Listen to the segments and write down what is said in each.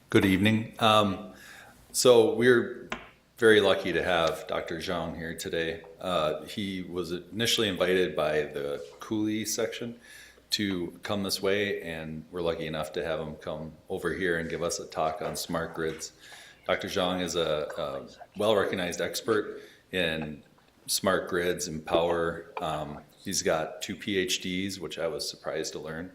Good evening. So we're very lucky to have Dr. Zhang here today. He was initially invited by the Cooley section to come this way, and we're lucky enough to have him come over here and give us a talk on smart grids. Dr. Zhang is a well-recognized expert in smart grids and power. He's got 2 PhDs, which I was surprised to learn.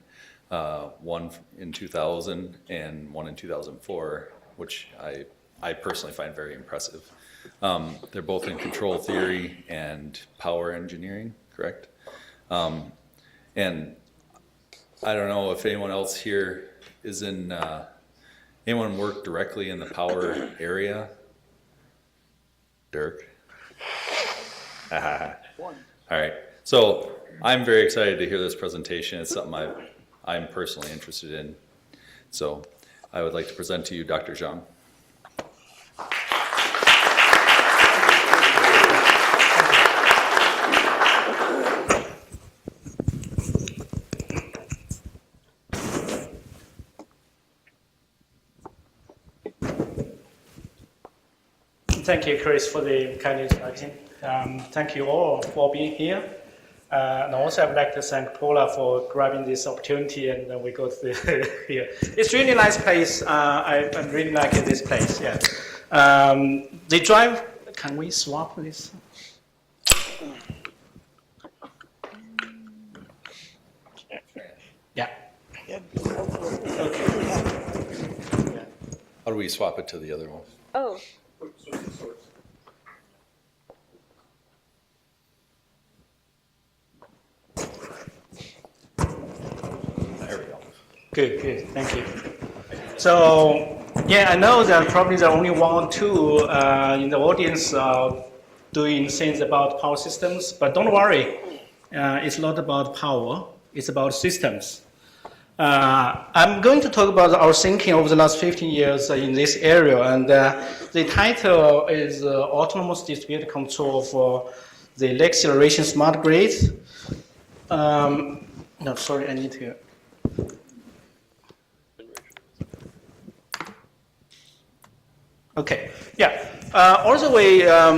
One in 2000 and one in 2004, which I personally find very impressive. They're both in control theory and power engineering, correct? And I don't know if anyone else here is in, anyone work directly in the power area? Dirk? All right, so I'm very excited to hear this presentation. It's something I'm personally interested in. So I would like to present to you Dr. Zhang. Thank you, Chris, for the kind introduction. Thank you all for being here. And also, I'd like to thank Paula for grabbing this opportunity, and then we go to the here. It's really nice place. I really like this place. Yeah. They drive. Can we swap this? Yeah. Okay. How do we swap it to the other one? Oh. There we go. Good, thank you. So, yeah, I know that probably there are only one or two in the audience doing things about power systems, but don't worry, it's not about power, it's about systems. I'm going to talk about our thinking over the last 15 years in this area, and the title is Autonomous Distributed Control for the Next Generation Smart Grid. No, sorry, I need to. Okay, yeah. Also, we are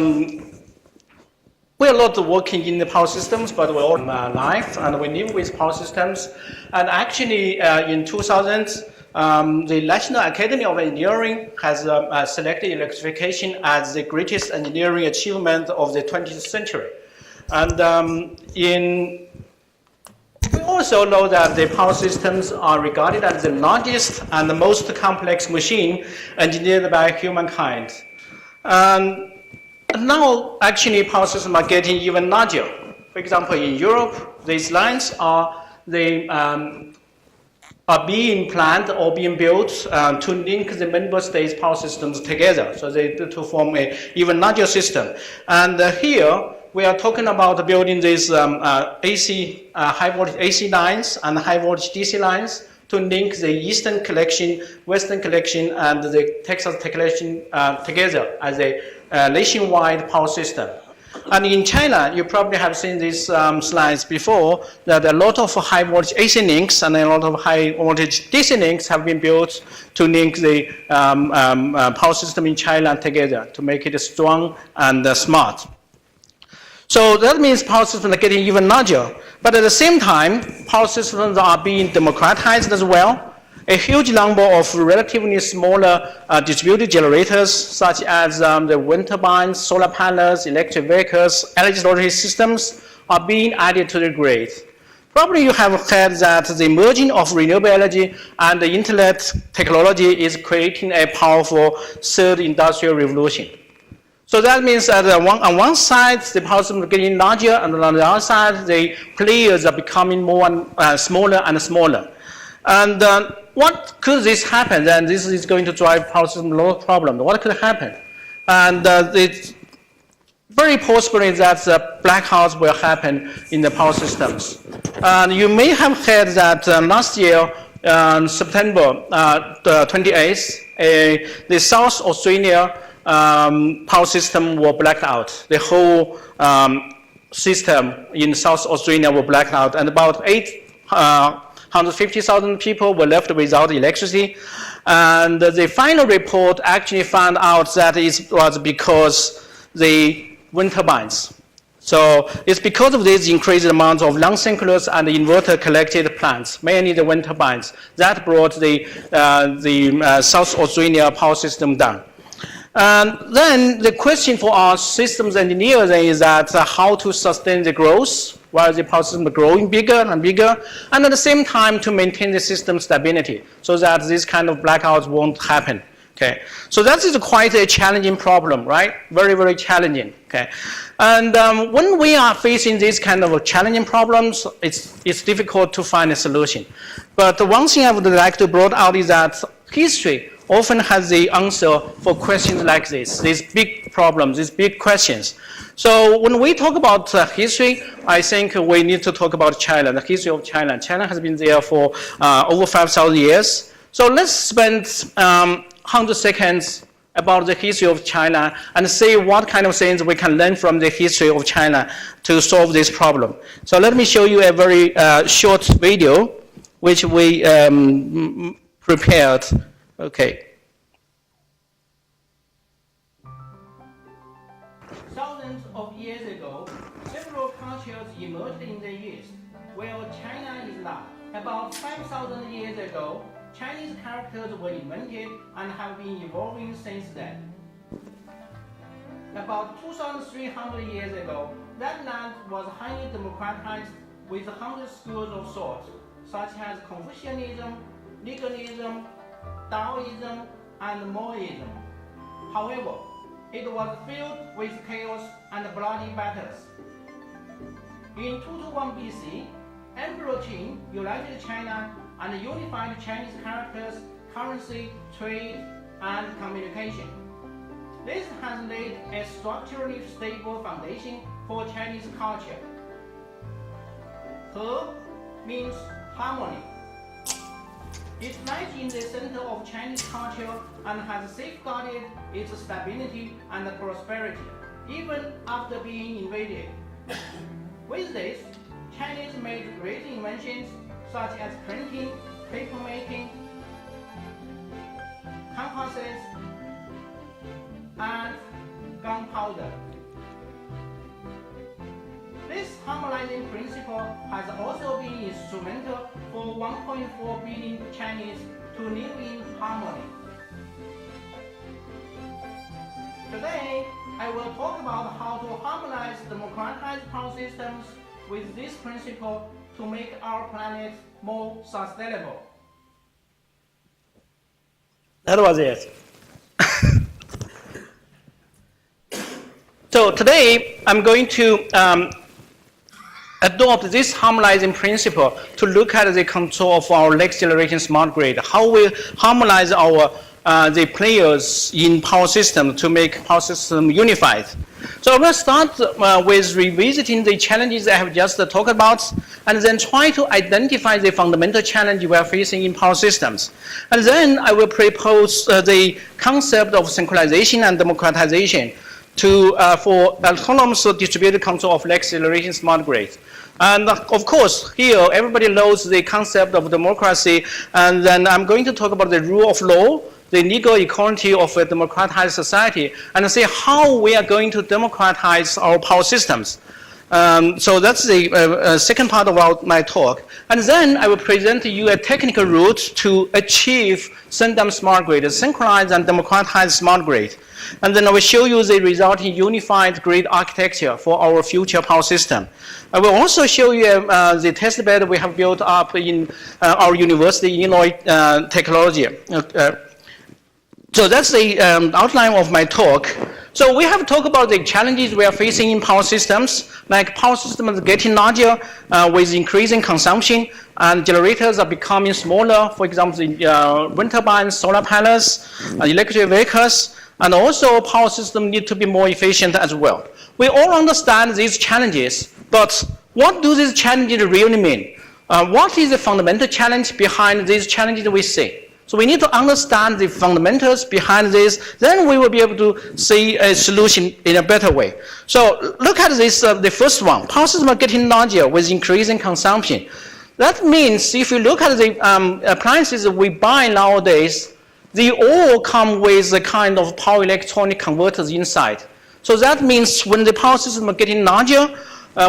not working in the power systems, but we're all live, and we live with power systems. And actually, in 2000, the National Academy of Engineering has selected electrification as the greatest engineering achievement of the 20th century. And we also know that the power systems are regarded as the largest and the most complex machine engineered by humankind. And now, actually, power systems are getting even larger. For example, in Europe, these lines are being planned or being built to link the member states' power systems together, so they to form an even larger system. And here, we are talking about building these AC, high voltage AC lines and high voltage DC lines to link the Eastern collection, Western collection, and the Texas collection together as a nationwide power system. And in China, you probably have seen these slides before, that a lot of high voltage AC links and a lot of high voltage DC links have been built to link the power system in China together to make it strong and smart. So that means power systems are getting even larger. But at the same time, power systems are being democratized as well. A huge number of relatively smaller distributed generators, such as the wind turbines, solar panels, electric vehicles, energy storage systems, are being added to the grid. Probably you have heard that the merging of renewable energy and the internet technology is creating a powerful third industrial revolution. So that means that on one side, the power systems are getting larger, and on the other side, the players are becoming more smaller and smaller. And what could this happen? Then this is going to drive power system a lot of problems. What could happen? And it's very possible that blackouts will happen in the power systems. And you may have heard that last year, September 28th, the South Australia power system were blacked out. The whole system in South Australia were blacked out, and about 850,000 people were left without electricity. And the final report actually found out that it was because the wind turbines. So it's because of this increased amount of non-synchronous and inverter collected plants, mainly the wind turbines, that brought the South Australia power system down. And then the question for our systems engineers is that how to sustain the growth while the power system is growing bigger and bigger, and at the same time to maintain the system stability so that this kind of blackouts won't happen. Okay, so that is quite a challenging problem, right? Very, very challenging. Okay, and when we are facing these kind of challenging problems, it's difficult to find a solution. But the one thing I would like to bring out is that history often has the answer for questions like this, these big problems, these big questions. So when we talk about history, I think we need to talk about China, the history of China. China has been there for over 5,000 years. So let's spend 100 seconds about the history of China and see what kind of things we can learn from the history of China to solve this problem. So let me show you a very short video which we prepared. Okay. Thousands of years ago, several cultures emerged in the East, where China is now. About 5,000 years ago, Chinese characters were invented and have been evolving since then. About 2,300 years ago, that land was highly democratized with 100 schools of thought, such as Confucianism, legalism, Taoism, and Moism. However, it was filled with chaos and bloody battles. In 221 BC, Emperor Qin united China and unified Chinese characters, currency, trade, and communication. This has laid a structurally stable foundation for Chinese culture. He means harmony. It lies in the center of Chinese culture and has safeguarded its stability and prosperity, even after being invaded. With this, Chinese made great inventions such as printing, paper making, compasses, and gunpowder. This harmonizing principle has also been instrumental for 1.4 billion Chinese to live in harmony. Today, I will talk about how to harmonize democratized power systems with this principle to make our planet more sustainable. That was it. So today, I'm going to adopt this harmonizing principle to look at the control of our next generation smart grid, how we harmonize our the players in power system to make power system unified. So I'm going to start with revisiting the challenges I have just talked about, and then try to identify the fundamental challenge we are facing in power systems. And then I will propose the concept of synchronization and democratization for autonomous distributed control of next generation smart grid. And of course, here everybody knows the concept of democracy, and then I'm going to talk about the rule of law, the legal equality of a democratized society, and see how we are going to democratize our power systems. So that's the second part of my talk. And then I will present to you a technical route to achieve SYNDEM smart grid, a synchronized and democratized smart grid. And then I will show you the resulting unified grid architecture for our future power system. I will also show you the test bed we have built up in our university, Illinois Technology. So that's the outline of my talk. So we have talked about the challenges we are facing in power systems, like power systems getting larger with increasing consumption, and generators are becoming smaller, for example, wind turbines, solar panels, electric vehicles, and also power systems need to be more efficient as well. We all understand these challenges, but what do these challenges really mean? What is the fundamental challenge behind these challenges we see? So we need to understand the fundamentals behind this, then we will be able to see a solution in a better way. So look at this, the first one. Power systems are getting larger with increasing consumption. That means if you look at the appliances we buy nowadays, they all come with a kind of power electronic converters inside. So that means when the power system is getting larger,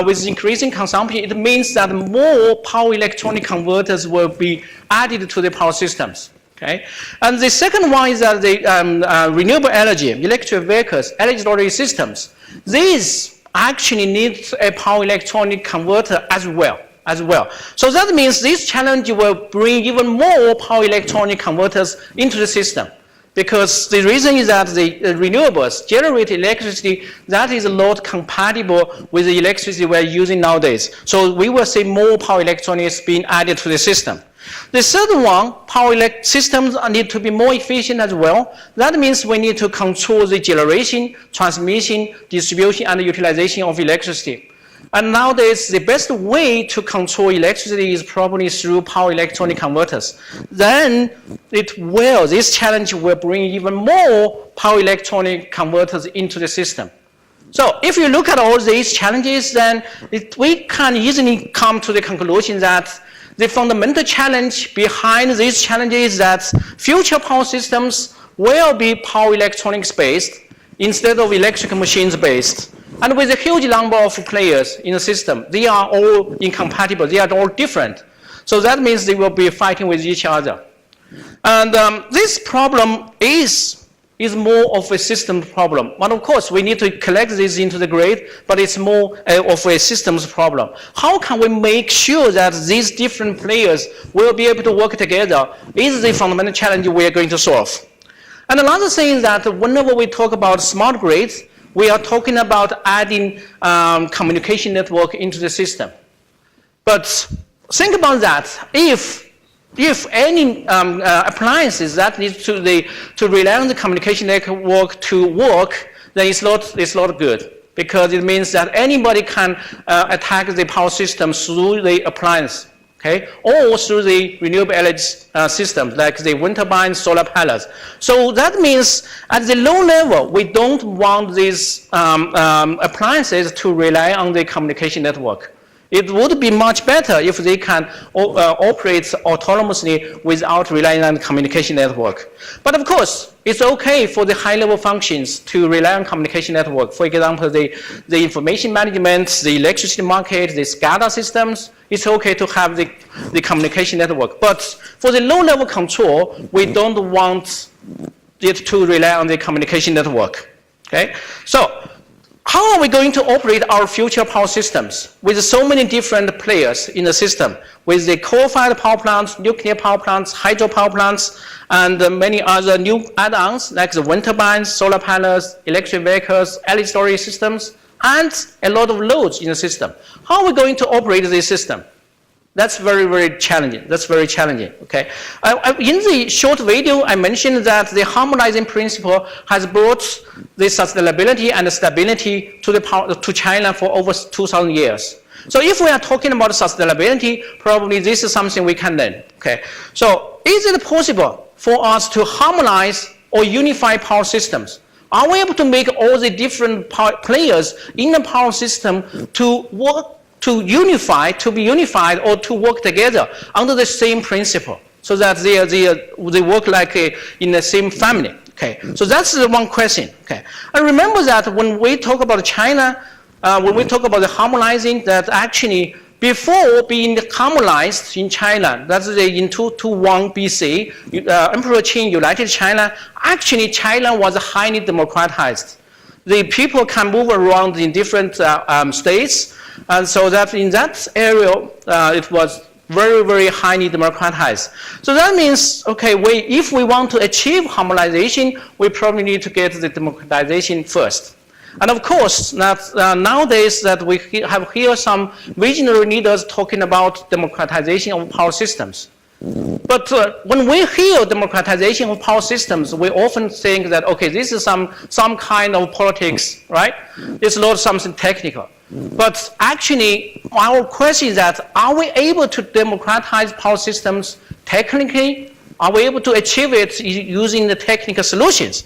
with increasing consumption, it means that more power electronic converters will be added to the power systems. Okay? And the second one is that the renewable energy, electric vehicles, energy storage systems, these actually need a power electronic converter as well. So that means this challenge will bring even more power electronic converters into the system. Because the reason is that the renewables generate electricity that is not compatible with the electricity we're using nowadays. So we will see more power electronics being added to the system. The third one, systems need to be more efficient as well. That means we need to control the generation, transmission, distribution, and utilization of electricity. And nowadays, the best way to control electricity is probably through power electronic converters. Then this challenge will bring even more power electronic converters into the system. So if you look at all these challenges, then we can easily come to the conclusion that the fundamental challenge behind these challenges is that future power systems will be power electronics based instead of electrical machines based. And with a huge number of players in the system, they are all incompatible, they are all different. So that means they will be fighting with each other. And this problem is more of a system problem. But of course, we need to collect this into the grid, but it's more of a systems problem. How can we make sure that these different players will be able to work together is the fundamental challenge we are going to solve. And another thing is that whenever we talk about smart grids, we are talking about adding communication network into the system. But think about that. If any appliances that need to rely on the communication network to work, then it's not good. Because it means that anybody can attack the power system through the appliance. Okay, or through the renewable energy systems like the wind turbines, solar panels. So that means at the low level, we don't want these appliances to rely on the communication network. It would be much better if they can operate autonomously without relying on the communication network. But of course, it's okay for the high-level functions to rely on communication network. For example, the information management, the electricity market, the SCADA systems, it's okay to have the communication network. But for the low-level control, we don't want it to rely on the communication network. Okay? So, how are we going to operate our future power systems with so many different players in the system, with the coal-fired power plants, nuclear power plants, hydro power plants, and many other new add-ons like the wind turbines, solar panels, electric vehicles, energy storage systems, and a lot of loads in the system? How are we going to operate this system? That's very, very challenging. That's very challenging, okay? In the short video, I mentioned that the harmonizing principle has brought the sustainability and stability to China for over 2,000 years. So if we are talking about sustainability, probably this is something we can learn, okay? So is it possible for us to harmonize or unify power systems? Are we able to make all the different players in the power system to work to be unified or to work together under the same principle so that they work like in the same family? Okay, so that's the one question. Okay, and remember that when we talk about China, when we talk about the harmonizing, that actually before being harmonized in China, that's in 221 BC, Emperor Qin united China. Actually, China was highly democratized. The people can move around in different states, and so that in that area, it was very, very highly democratized. So that means, okay, if we want to achieve harmonization, we probably need to get the democratization first. And of course, nowadays that we have here some visionary leaders talking about democratization of power systems. But when we hear democratization of power systems, we often think that, okay, this is some kind of politics, right? It's not something technical. But actually, our question is that, are we able to democratize power systems technically? Are we able to achieve it using the technical solutions?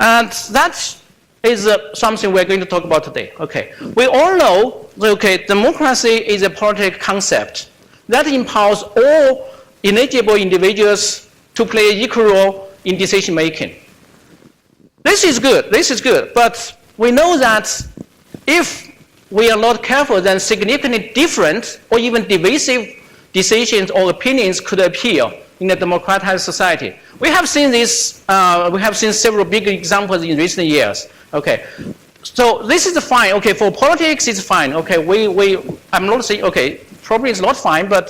And that is something we're going to talk about today. Okay, we all know, okay, democracy is a political concept that empowers all eligible individuals to play an equal role in decision making. This is good, but we know that if we are not careful, then significantly different or even divisive decisions or opinions could appear in a democratized society. We have seen this, we have seen several big examples in recent years. Okay, so this is fine. Okay, for politics, it's fine. Okay, I'm not saying, okay, probably it's not fine, but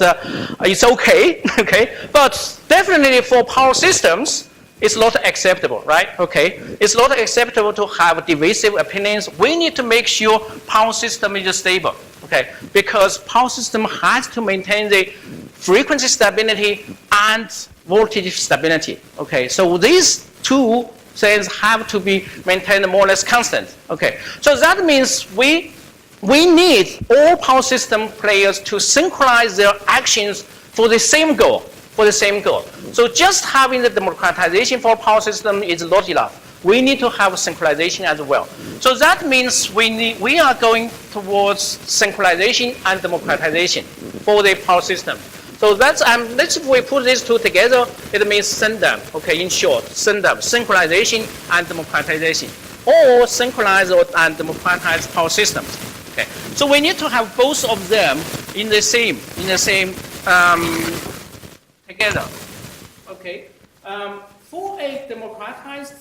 it's okay. Okay, but definitely for power systems, it's not acceptable, right? Okay, it's not acceptable to have divisive opinions. We need to make sure power system is stable, okay? Because power system has to maintain the frequency stability and voltage stability, okay? So these two things have to be maintained more or less constant, okay? So that means we need all power system players to synchronize their actions for the same goal. So just having the democratization for power system is not enough. We need to have synchronization as well. So that means we are going towards synchronization and democratization for the power system. So that's, if we put these two together, it means SYNDEM, okay, in short, SYNDEM, synchronization and democratization, or synchronized and democratized power systems. Okay, so we need to have both of them in the same together. Okay, for a democratized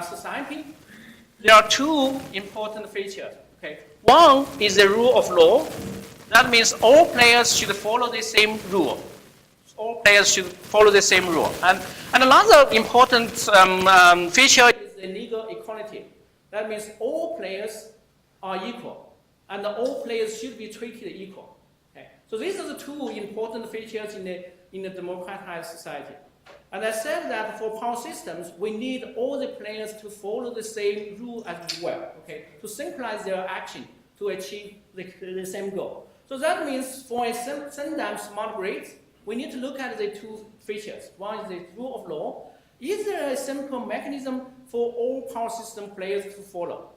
society, there are two important features. Okay, one is the rule of law. That means all players should follow the same rule. All players should follow the same rule. And another important feature is the legal equality. That means all players are equal, and all players should be treated equal. Okay, so these are the two important features in a democratized society. And I said that for power systems, we need all the players to follow the same rule as well, okay, to synchronize their action to achieve the same goal. So that means for a SYNDEM smart grid, we need to look at the two features. One is the rule of law. Is there a simple mechanism for all power system players to follow?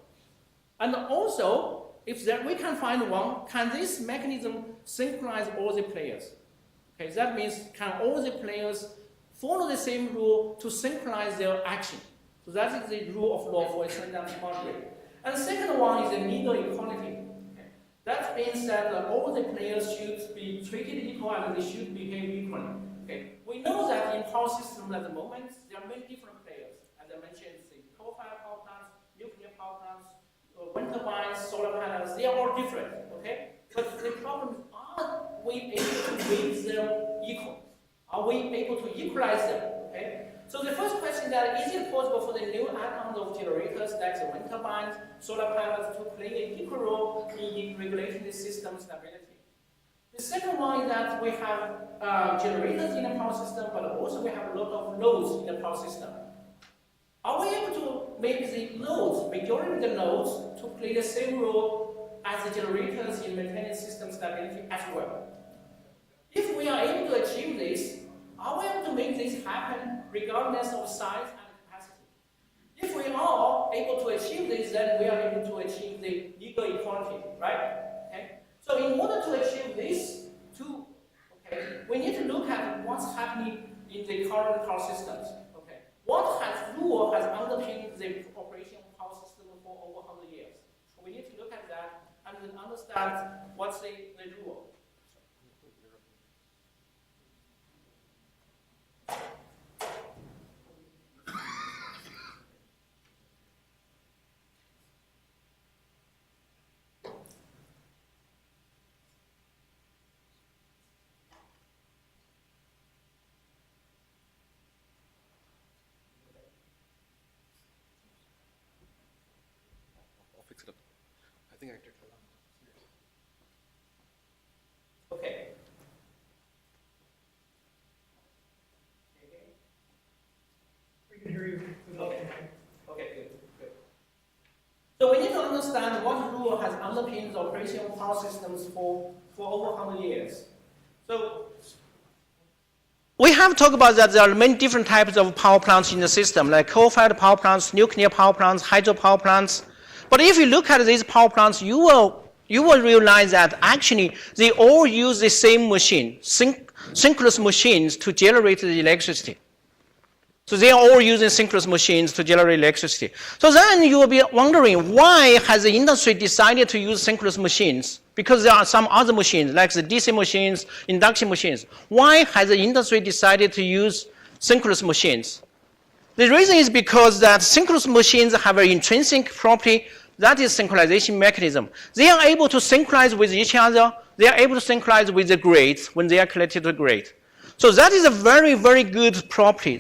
And also, if we can find one, can this mechanism synchronize all the players? Okay, that means can all the players follow the same rule to synchronize their action? So that is the rule of law for a SYNDEM smart grid. And the second one is the legal equality. Okay. That means that all the players should be treated equal and they should behave equally. Okay. We know that in power systems at the moment, there are many different players. As I mentioned, the coal-fired power plants, nuclear power plants, wind turbines, solar panels, they are all different. Okay. But the problem is, are we able to make them equal? Are we able to equalize them? Okay? So the first question is it possible for the new add-ons of generators like the wind turbines, solar panels to play an equal role in regulating the system stability? The second one is that we have generators in the power system, but also we have a lot of loads in the power system. Are we able to make the loads, majority of the loads, to play the same role as the generators in maintaining system stability as well? If we are able to achieve this, are we able to make this happen regardless of size and capacity? If we are able to achieve this, then we are able to achieve the legal equality, right? Okay? So in order to achieve this, too, okay, we need to look at what's happening in the current power systems. Okay? What rule has underpinned the operation of power system for over 100 years? So we need to look at that and then understand what's the rule. I think I did. Okay. We can hear you. Okay. Okay, good. So we need to understand what rule has underpinned the operation of power systems for over 100 years. So we have talked about that there are many different types of power plants in the system, like coal-fired power plants, nuclear power plants, hydropower plants. But if you look at these power plants, you will realize that actually they all use the same machine, synchronous machines, to generate the electricity. So they are all using synchronous machines to generate electricity. So then you will be wondering, why has the industry decided to use synchronous machines? Because there are some other machines, like the DC machines, induction machines. Why has the industry decided to use synchronous machines? The reason is because that synchronous machines have an intrinsic property, that is synchronization mechanism. They are able to synchronize with each other. They are able to synchronize with the grid when they are connected to the grid. So that is a very, very good property.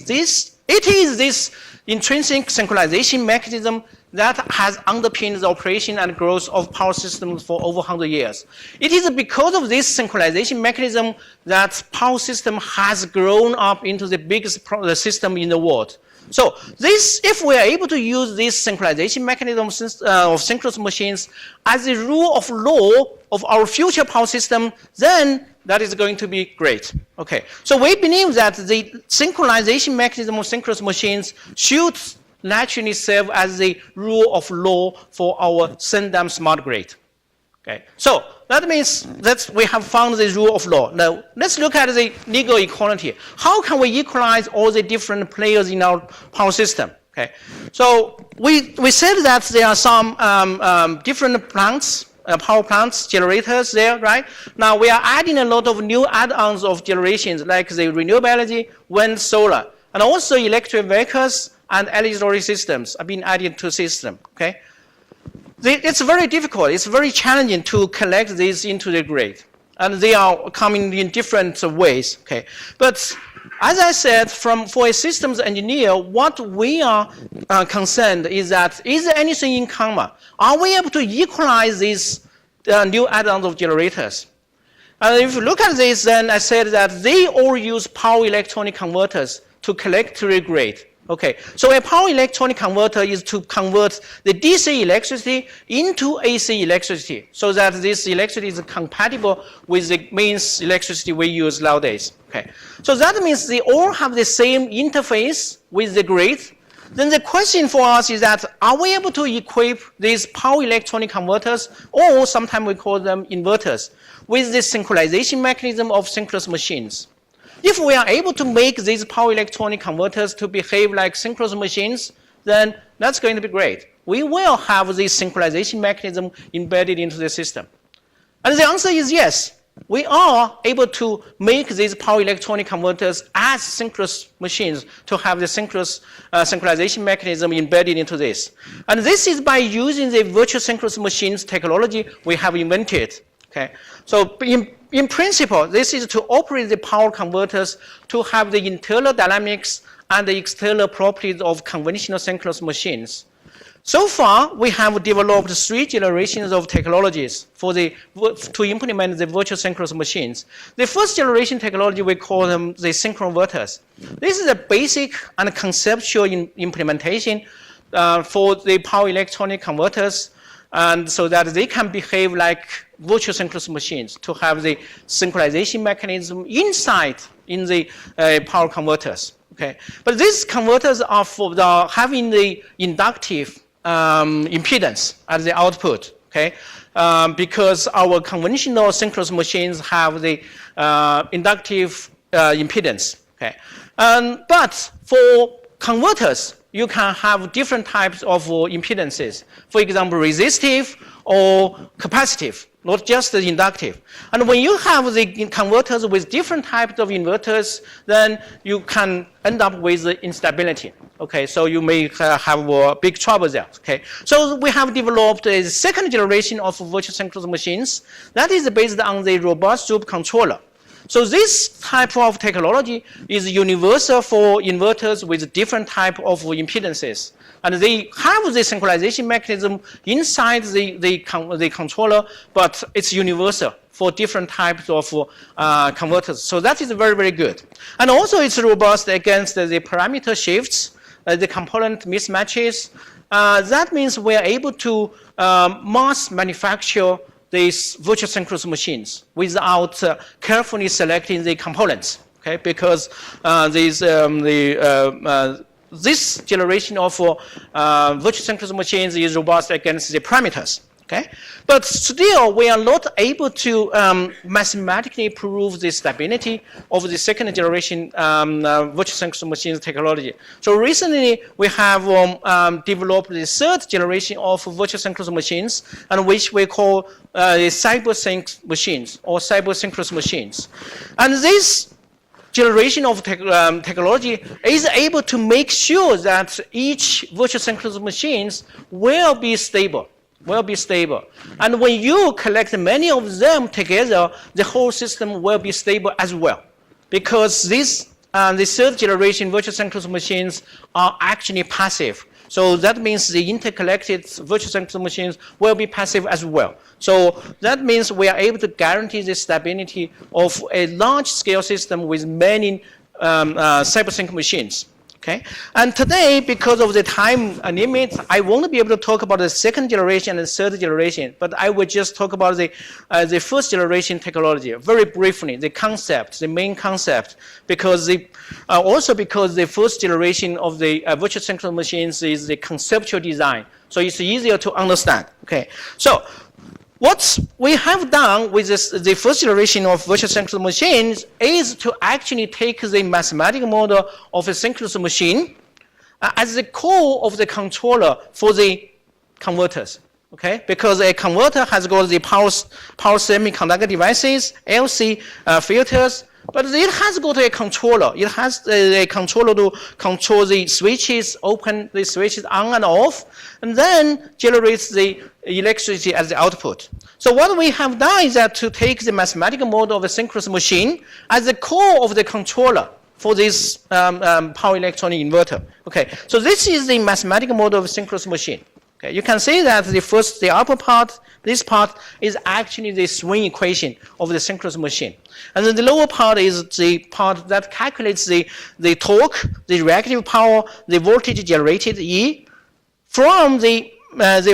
It is this intrinsic synchronization mechanism that has underpinned the operation and growth of power systems for over 100 years. It is because of this synchronization mechanism that power system has grown up into the biggest system in the world. So if we are able to use this synchronization mechanism of synchronous machines as a rule of law of our future power system, then that is going to be great. Okay, so we believe that the synchronization mechanism of synchronous machines should naturally serve as the rule of law for our SYNDEM smart grid. Okay, so that means that we have found the rule of law. Now, let's look at the legal equality. How can we equalize all the different players in our power system? Okay, so we said that there are some different plants, power plants, generators there, right? Now we are adding a lot of new add-ons of generations, like the renewability, wind, solar, and also electric vehicles and energy storage systems are being added to the system, okay? It's very difficult, it's very challenging to collect these into the grid. And they are coming in different ways, okay? But as I said, for a systems engineer, what we are concerned is that, is there anything in common? Are we able to equalize these new add-ons of generators? And if you look at this, then I said that they all use power electronic converters to collect to the grid. Okay, so a power electronic converter is to convert the DC electricity into AC electricity so that this electricity is compatible with the mains electricity we use nowadays. Okay, so that means they all have the same interface with the grid. Then the question for us is that, are we able to equip these power electronic converters, or sometimes we call them inverters, with the synchronization mechanism of synchronous machines? If we are able to make these power electronic converters to behave like synchronous machines, then that's going to be great. We will have this synchronization mechanism embedded into the system. And the answer is yes. We are able to make these power electronic converters as synchronous machines to have the synchronization mechanism embedded into this. And this is by using the virtual synchronous machines technology we have invented. Okay? So in principle, this is to operate the power converters to have the internal dynamics and the external properties of conventional synchronous machines. So far, we have developed 3 generations of technologies to implement the virtual synchronous machines. The first generation technology, we call them the synchroinverters. This is a basic and conceptual implementation for the power electronic converters, and so that they can behave like virtual synchronous machines to have the synchronization mechanism inside in the power converters. Okay, but these converters are for having the inductive impedance as the output. Okay, because our conventional synchronous machines have the inductive impedance. Okay, but for converters, you can have different types of impedances. For example, resistive or capacitive, not just the inductive. And when you have the converters with different types of inverters, then you can end up with instability. Okay, so you may have big trouble there. Okay, so we have developed a second generation of virtual synchronous machines that is based on the robust loop controller. So this type of technology is universal for inverters with different type of impedances. And they have the synchronization mechanism inside the controller, but it's universal for different types of converters. So that is very, very good. And also it's robust against the parameter shifts, the component mismatches. That means we are able to mass manufacture these virtual synchronous machines without carefully selecting the components, okay? Because this generation of virtual synchronous machines is robust against the parameters, Okay, but still we are not able to mathematically prove the stability of the second generation virtual synchronous machines technology. So recently we have developed the third generation of virtual synchronous machines, and which we call the cyber-sync machines or cyber-synchronous machines. And this generation of technology is able to make sure that each virtual synchronous machines will be stable. And when you collect many of them together, the whole system will be stable as well. Because this, the third generation virtual synchronous machines are actually passive. So that means the interconnected virtual synchronous machines will be passive as well. So that means we are able to guarantee the stability of a large-scale system with many cybersync machines. Okay, and today, because of the time limit, I won't be able to talk about the second generation and the third generation, but I will just talk about the first generation technology very briefly, the concept, the main concept, because also because the first generation of the virtual synchronous machines is the conceptual design, so it's easier to understand. Okay, so what we have done with the first generation of virtual synchronous machines is to actually take the mathematical model of a synchronous machine as the core of the controller for the converters. Okay, because a converter has got the power semiconductor devices, LC filters, but it has got a controller. It has a controller to control the switches, open the switches on and off, and then generates the electricity as the output. So what we have done is that to take the mathematical model of a synchronous machine as the core of the controller for this power electronic inverter. Okay, so this is the mathematical model of a synchronous machine. Okay, you can see that the upper part, this part is actually the swing equation of the synchronous machine. And then the lower part is the part that calculates the torque, the reactive power, the voltage generated E from the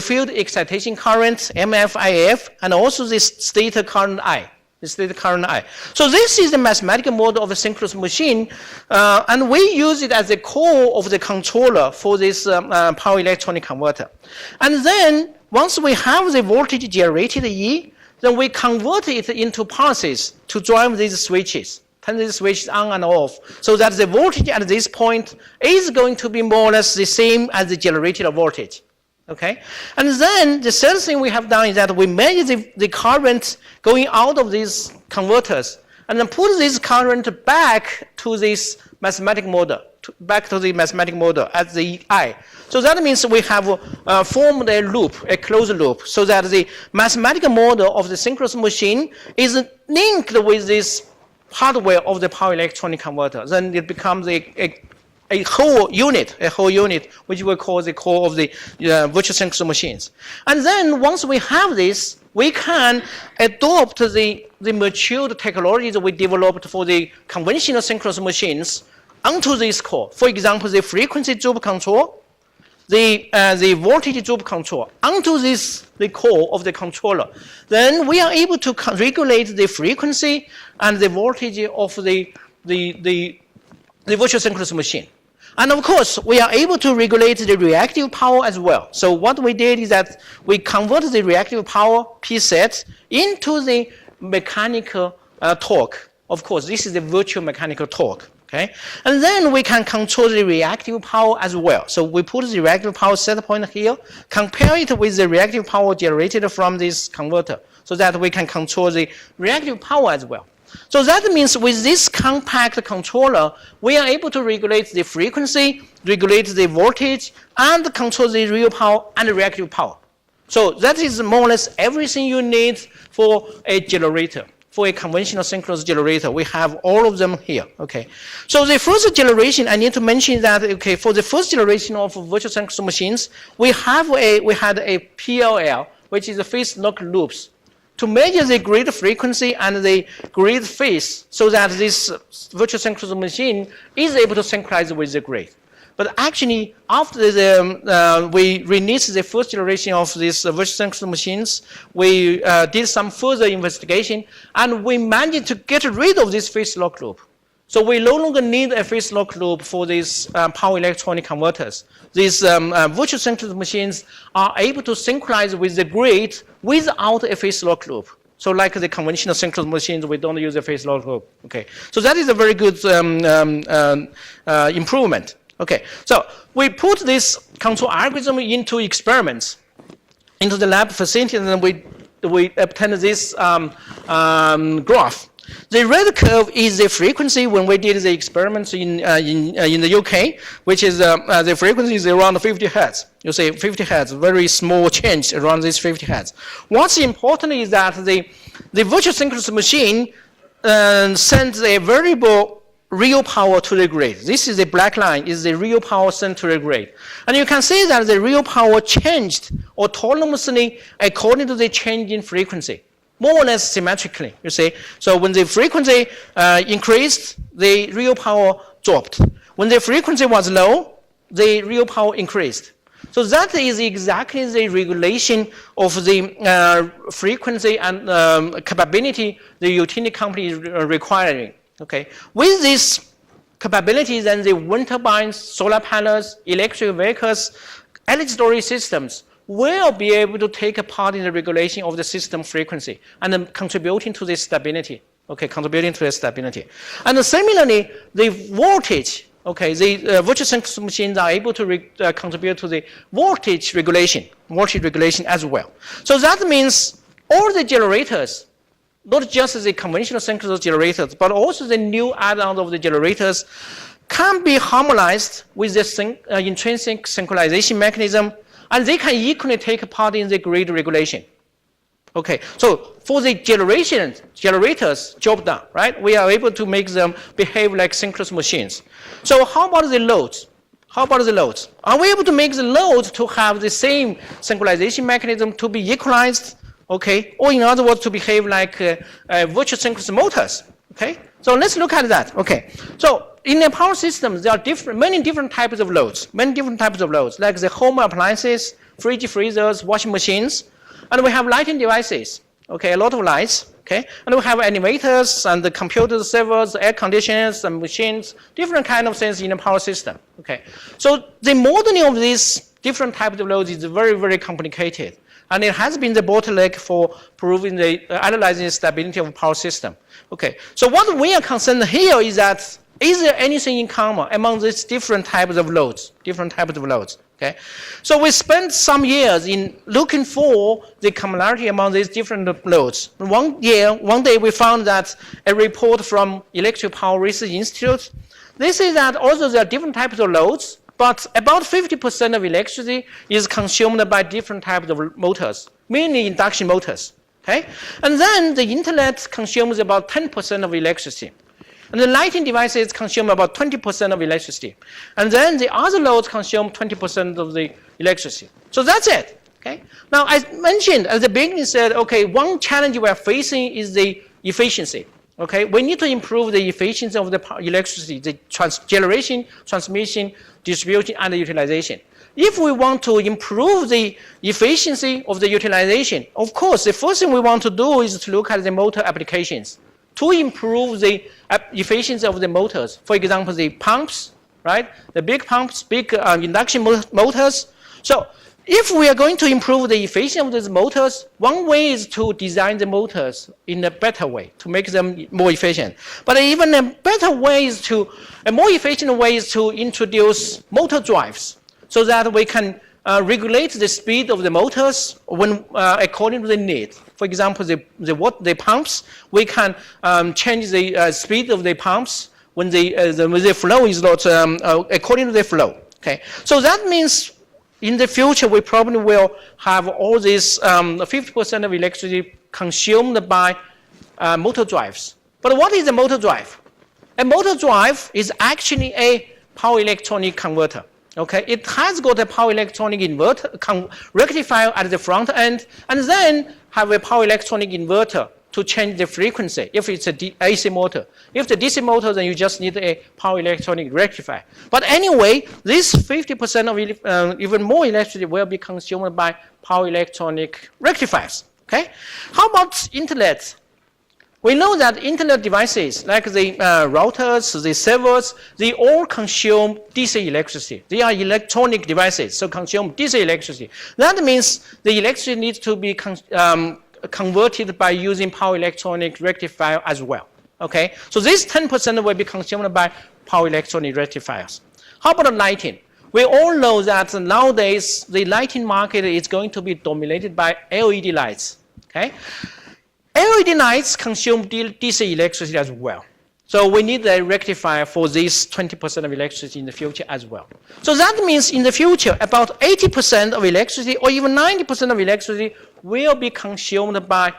field excitation current, MF, IF, and also the stator current I. So this is the mathematical model of a synchronous machine, and we use it as the core of the controller for this power electronic converter. And then once we have the voltage generated E, then we convert it into pulses to drive these switches, turn these switches on and off, so that the voltage at this point is going to be more or less the same as the generated voltage. Okay, and then the third thing we have done is that we measure the current going out of these converters and then put this current back to this mathematical model, at the I. So that means we have formed a loop, a closed loop, so that the mathematical model of the synchronous machine is linked with this hardware of the power electronic converter. Then it becomes a whole unit, which we call the core of the virtual synchronous machines. And then once we have this, we can adopt the matured technologies we developed for the conventional synchronous machines onto this core. For example, the frequency droop control, the voltage droop control onto the core of the controller. Then we are able to regulate the frequency and the voltage of the virtual synchronous machine. And of course, we are able to regulate the reactive power as well. So what we did is that we converted the reactive power P set into the mechanical torque. Of course, this is the virtual mechanical torque. Okay? And then we can control the reactive power as well. So we put the reactive power set point here, compare it with the reactive power generated from this converter, so that we can control the reactive power as well. So that means with this compact controller, we are able to regulate the frequency, regulate the voltage, and control the real power and the reactive power. So that is more or less everything you need for a generator, for a conventional synchronous generator. We have all of them here. Okay. So the first generation, I need to mention that, okay, for the first generation of virtual synchronous machines, we had a PLL, which is a phase lock loops, to measure the grid frequency and the grid phase, so that this virtual synchronous machine is able to synchronize with the grid. But actually, after we released the first generation of these virtual synchronous machines, we did some further investigation, and we managed to get rid of this phase lock loop. So we no longer need a phase lock loop for these power electronic converters. These virtual synchronous machines are able to synchronize with the grid without a phase lock loop. So like the conventional synchronous machines, we don't use a phase lock loop. Okay, so that is a very good improvement. Okay, so we put this control algorithm into experiments, into the lab facility, and then we obtain this graph. The red curve is the frequency when we did the experiments in the UK, which is the frequency is around 50 hertz. You see 50 hertz, very small change around this 50 hertz. What's important is that the virtual synchronous machine sends a variable real power to the grid. This is the black line, is the real power sent to the grid. And you can see that the real power changed autonomously according to the change in frequency, more or less symmetrically, you see. So when the frequency increased, the real power dropped. When the frequency was low, the real power increased. So that is exactly the regulation of the frequency and capability the utility company is requiring. Okay, with this capability, then the wind turbines, solar panels, electric vehicles, energy storage systems will be able to take a part in the regulation of the system frequency and then contributing to the stability. Okay, contributing to the stability. And similarly, the voltage. Okay, the virtual synchronous machines are able to contribute to the voltage regulation as well. So that means all the generators, not just the conventional synchronous generators, but also the new add-ons of the generators can be harmonized with the intrinsic synchronization mechanism, and they can equally take part in the grid regulation. Okay, so for the generators job done, right? We are able to make them behave like synchronous machines. So how about the loads? How about the loads? Are we able to make the loads to have the same synchronization mechanism to be equalized? Okay, or in other words, to behave like virtual synchronous motors. Okay, so let's look at that. Okay, so in the power systems, there are many different types of loads, like the home appliances, fridge, freezers, washing machines, and we have lighting devices. Okay, a lot of lights. Okay, and we have animators and the computers, servers, air conditioners, and machines, different kind of things in the power system. Okay, so the modeling of these different types of loads is very, very complicated. And it has been the bottleneck for proving analyzing the stability of a power system. Okay, so what we are concerned here is that, is there anything in common among these different types of loads? Okay, so we spent some years in looking for the commonality among these different loads. One day we found that a report from Electric Power Research Institute, they say that although there are different types of loads, but about 50% of electricity is consumed by different types of motors, mainly induction motors. Okay? And then the internet consumes about 10% of electricity. And the lighting devices consume about 20% of electricity. And then the other loads consume 20% of the electricity. So that's it. Okay? Now, I mentioned at the beginning, said, okay, one challenge we are facing is the efficiency. Okay, we need to improve the efficiency of the electricity, the generation, transmission, distribution, and the utilization. If we want to improve the efficiency of the utilization, of course, the first thing we want to do is to look at the motor applications to improve the efficiency of the motors. For example, the pumps, right? The big pumps, big induction motors. So if we are going to improve the efficiency of these motors, one way is to design the motors in a better way, to make them more efficient. But even a more efficient way is to introduce motor drives so that we can regulate the speed of the motors when according to the need. For example, the pumps, we can change the speed of the pumps when the flow is not according to the flow. Okay, so that means in the future, we probably will have all this 50% of electricity consumed by motor drives. But what is a motor drive? A motor drive is actually a power electronic converter. Okay, it has got a power electronic rectifier at the front end, and then have a power electronic inverter to change the frequency if it's a AC motor. If the DC motor, then you just need a power electronic rectifier. But anyway, this 50% of even more electricity will be consumed by power electronic rectifiers. Okay? How about internet? We know that internet devices, like the routers, the servers, they all consume DC electricity. They are electronic devices, so consume DC electricity. That means the electricity needs to be converted by using power electronic rectifier as well. Okay, so this 10% will be consumed by power electronic rectifiers. How about lighting? We all know that nowadays the lighting market is going to be dominated by LED lights. Okay, LED lights consume DC electricity as well. So we need a rectifier for this 20% of electricity in the future as well. So that means in the future, about 80% of electricity or even 90% of electricity will be consumed by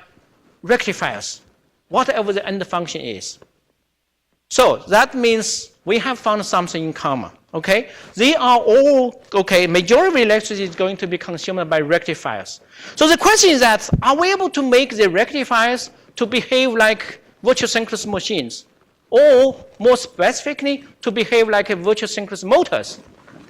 rectifiers, whatever the end function is. So that means we have found something in common. Okay, they are all, okay, majority of electricity is going to be consumed by rectifiers. So the question is that, are we able to make the rectifiers to behave like virtual synchronous machines? Or more specifically, to behave like a virtual synchronous motors?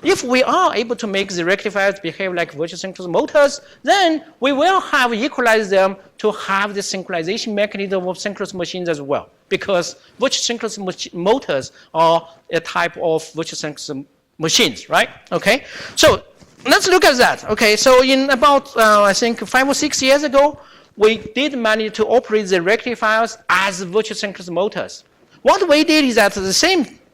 If we are able to make the rectifiers behave like virtual synchronous motors, then we will have equalized them to have the synchronization mechanism of synchronous machines as well, because virtual synchronous motors are a type of virtual synchronous machines, right? Okay, so let's look at that. Okay, so in about, I think 5 or 6 years ago, we did manage to operate the rectifiers as virtual synchronous motors. What we did is that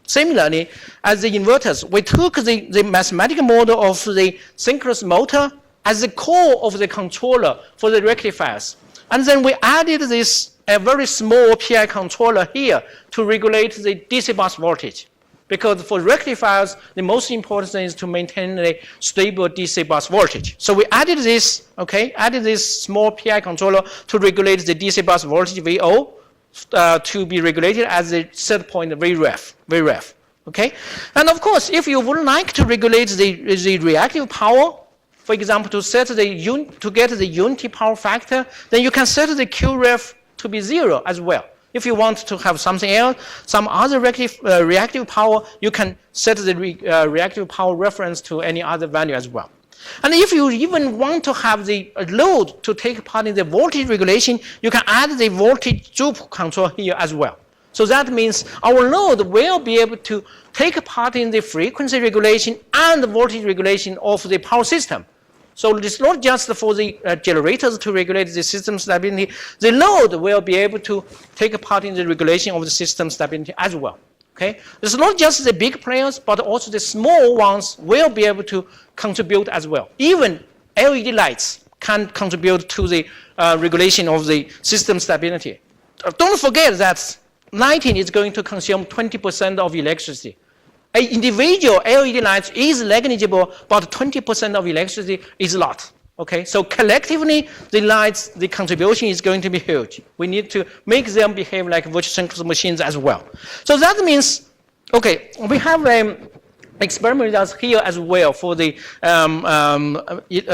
similarly as the inverters, we took the mathematical model of the synchronous motor as the core of the controller for the rectifiers. And then we added this a very small PI controller here to regulate the DC bus voltage. Because for rectifiers, the most important thing is to maintain a stable DC bus voltage. So we added this, okay, added this small PI controller to regulate the DC bus voltage VO. To be regulated as the set point VREF, okay? And of course, if you would like to regulate the reactive power, for example, to get the unity power factor, then you can set the QREF to be 0 as well. If you want to have something else, some other reactive power, you can set the reactive power reference to any other value as well. And if you even want to have the load to take part in the voltage regulation, you can add the voltage droop control here as well. So that means our load will be able to take part in the frequency regulation and the voltage regulation of the power system. So it's not just for the generators to regulate the system stability. The load will be able to take part in the regulation of the system stability as well. Okay? It's not just the big players, but also the small ones will be able to contribute as well. Even LED lights can contribute to the regulation of the system stability. Don't forget that lighting is going to consume 20% of electricity. An individual LED light is negligible, but 20% of electricity is a lot. Okay, so collectively, the lights, the contribution is going to be huge. We need to make them behave like virtual synchronous machines as well. So that means, okay, we have experiment results here as well for the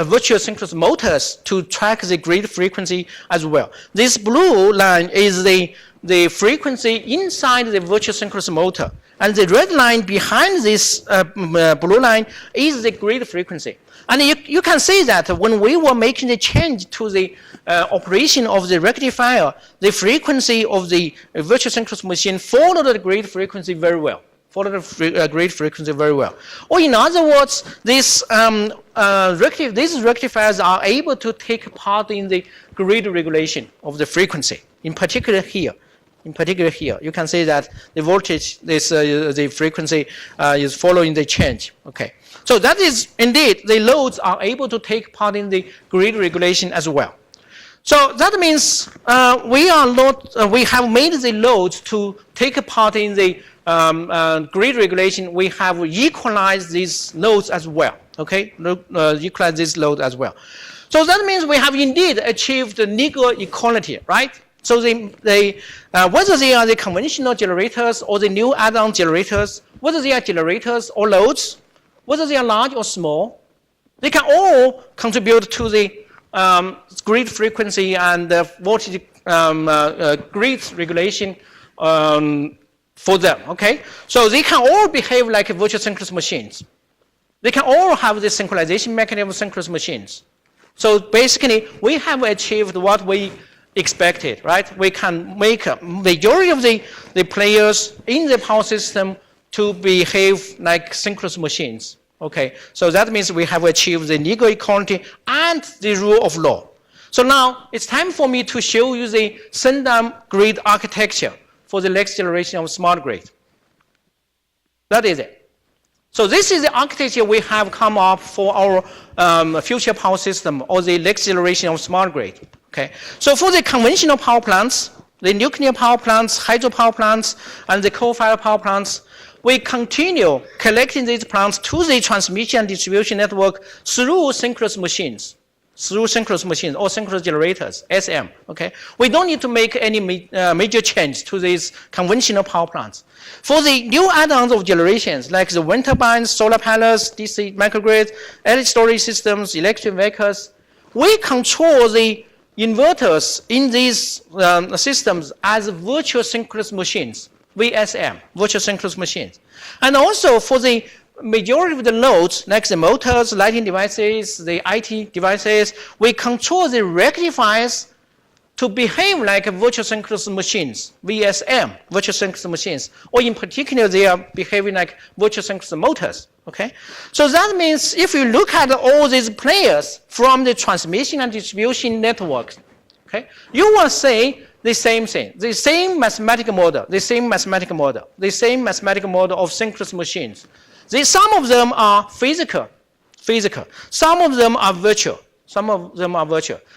virtual synchronous motors to track the grid frequency as well. This blue line is the frequency inside the virtual synchronous motor. And the red line behind this blue line is the grid frequency. And you can see that when we were making the change to the operation of the rectifier, the frequency of the virtual synchronous machine followed the grid frequency very well. Grid frequency very well. Or in other words, these rectifiers are able to take part in the grid regulation of the frequency, in particular here. You can see that the voltage, the frequency is following the change. Okay, so that is indeed the loads are able to take part in the grid regulation as well. So that means we have made the loads to take part in the grid regulation. We have equalized these loads as well. Okay, equalize this load as well. So that means we have indeed achieved legal equality, right? So whether they are the conventional generators or the new add-on generators, whether they are generators or loads, whether they are large or small, they can all contribute to the grid frequency and the voltage grid regulation for them, okay? So they can all behave like virtual synchronous machines. They can all have the synchronization mechanism of synchronous machines. So basically, we have achieved what we expected, right? We can make a majority of the players in the power system to behave like synchronous machines. Okay, so that means we have achieved the legal equality and the rule of law. So now it's time for me to show you the SYNDEM grid architecture for the next generation of smart grid. That is it. So this is the architecture we have come up for our future power system or the next generation of smart grid. Okay, so for the conventional power plants, the nuclear power plants, hydropower plants, and the coal-fired power plants, we continue collecting these plants to the transmission and distribution network through synchronous machines or synchronous generators, SM, okay? We don't need to make any major change to these conventional power plants. For the new add-ons of generations, like the wind turbines, solar panels, DC microgrids, energy storage systems, electric vehicles, we control the inverters in these systems as virtual synchronous machines, VSM, virtual synchronous machines. And also for the majority of the loads, like the motors, lighting devices, the IT devices, we control the rectifiers to behave like virtual synchronous machines, VSM, virtual synchronous machines, or in particular, they are behaving like virtual synchronous motors, okay? So that means if you look at all these players from the transmission and distribution networks, okay, you will say the same thing, the same mathematical model, the same mathematical model of synchronous machines. Some of them are physical. Some of them are virtual.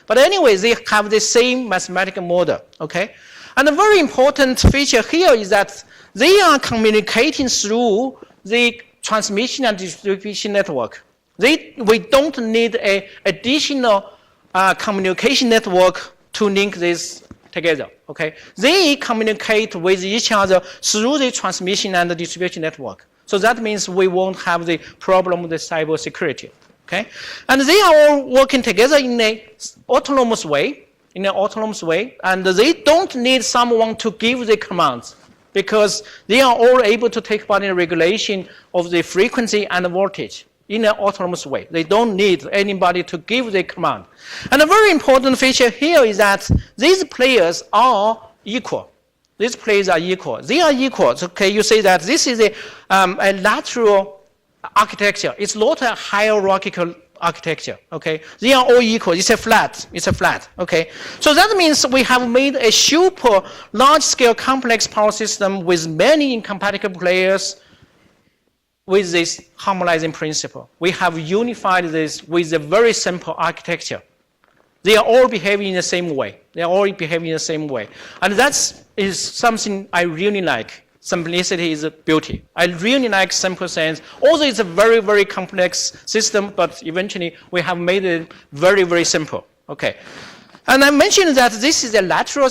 But anyway, they have the same mathematical model, okay? And a very important feature here is that they are communicating through the transmission and distribution network. We don't need an additional communication network to link this together, okay? They communicate with each other through the transmission and the distribution network. So that means we won't have the problem with the cyber security, okay? And they are all working together in an autonomous way, and they don't need someone to give the commands because they are all able to take part in the regulation of the frequency and the voltage in an autonomous way. They don't need anybody to give the command. And a very important feature here is that these players are equal. These players are equal. They are equal. Okay, you say that this is a lateral architecture. It's not a hierarchical architecture. Okay, they are all equal. It's a flat. Okay, so that means we have made a super large-scale complex power system with many incompatible players with this harmonizing principle. We have unified this with a very simple architecture. They are all behaving in the same way. And that is something I really like. Simplicity is a beauty. I really like simple things. Although it's a very, very complex system, but eventually we have made it very, very simple. Okay. And I mentioned that this is a lateral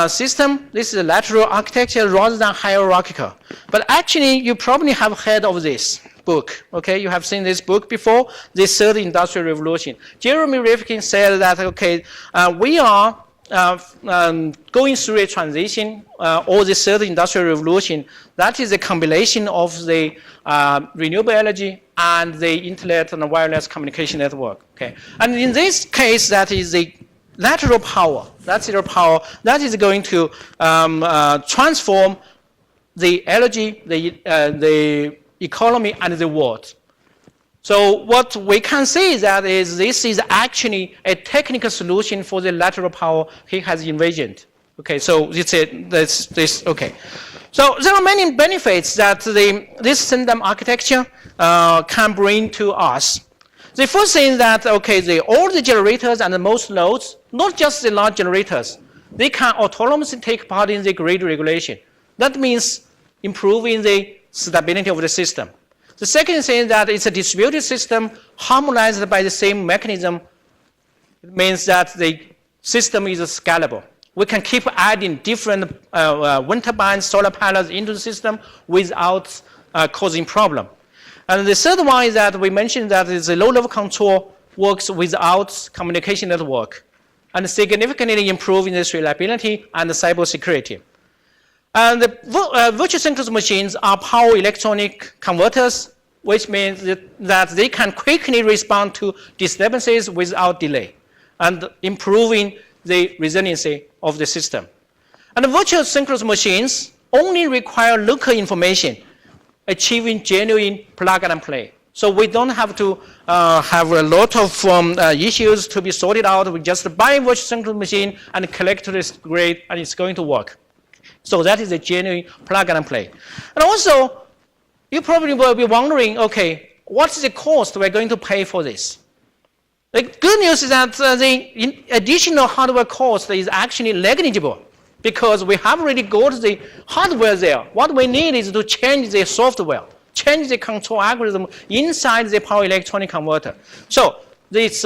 system. This is a lateral architecture rather than hierarchical. But actually, you probably have heard of this book. Okay, you have seen this book before, the Third Industrial Revolution. Jeremy Rifkin said that, okay, we are going through a transition or the Third Industrial Revolution. That is a combination of the renewable energy and the internet and the wireless communication network. Okay, and in this case, that is the lateral power. That is going to transform the energy, the economy, and the world. So what we can see is that this is actually a technical solution for the lateral power he has envisioned. Okay, so this. Okay, so there are many benefits that this SYNDEM architecture can bring to us. The first thing is that, okay, all the generators and the most loads, not just the large generators, they can autonomously take part in the grid regulation. That means improving the stability of the system. The second thing is that it's a distributed system harmonized by the same mechanism. It means that the system is scalable. We can keep adding different wind turbines, solar panels into the system without causing problem. And the third one is that we mentioned that the low-level control works without communication network and significantly improving this reliability and the cyber security. And the virtual synchronous machines are power electronic converters, which means that they can quickly respond to disturbances without delay and improving the resiliency of the system. And the virtual synchronous machines only require local information, achieving genuine plug and play. So we don't have to have a lot of issues to be sorted out. We just buy a virtual synchronous machine and collect this grid, and it's going to work. So that is a genuine plug and play. And also, you probably will be wondering, okay, what's the cost we're going to pay for this? The good news is that the additional hardware cost is actually negligible because we have already got the hardware there. What we need is to change the software, change the control algorithm inside the power electronic converter. So it's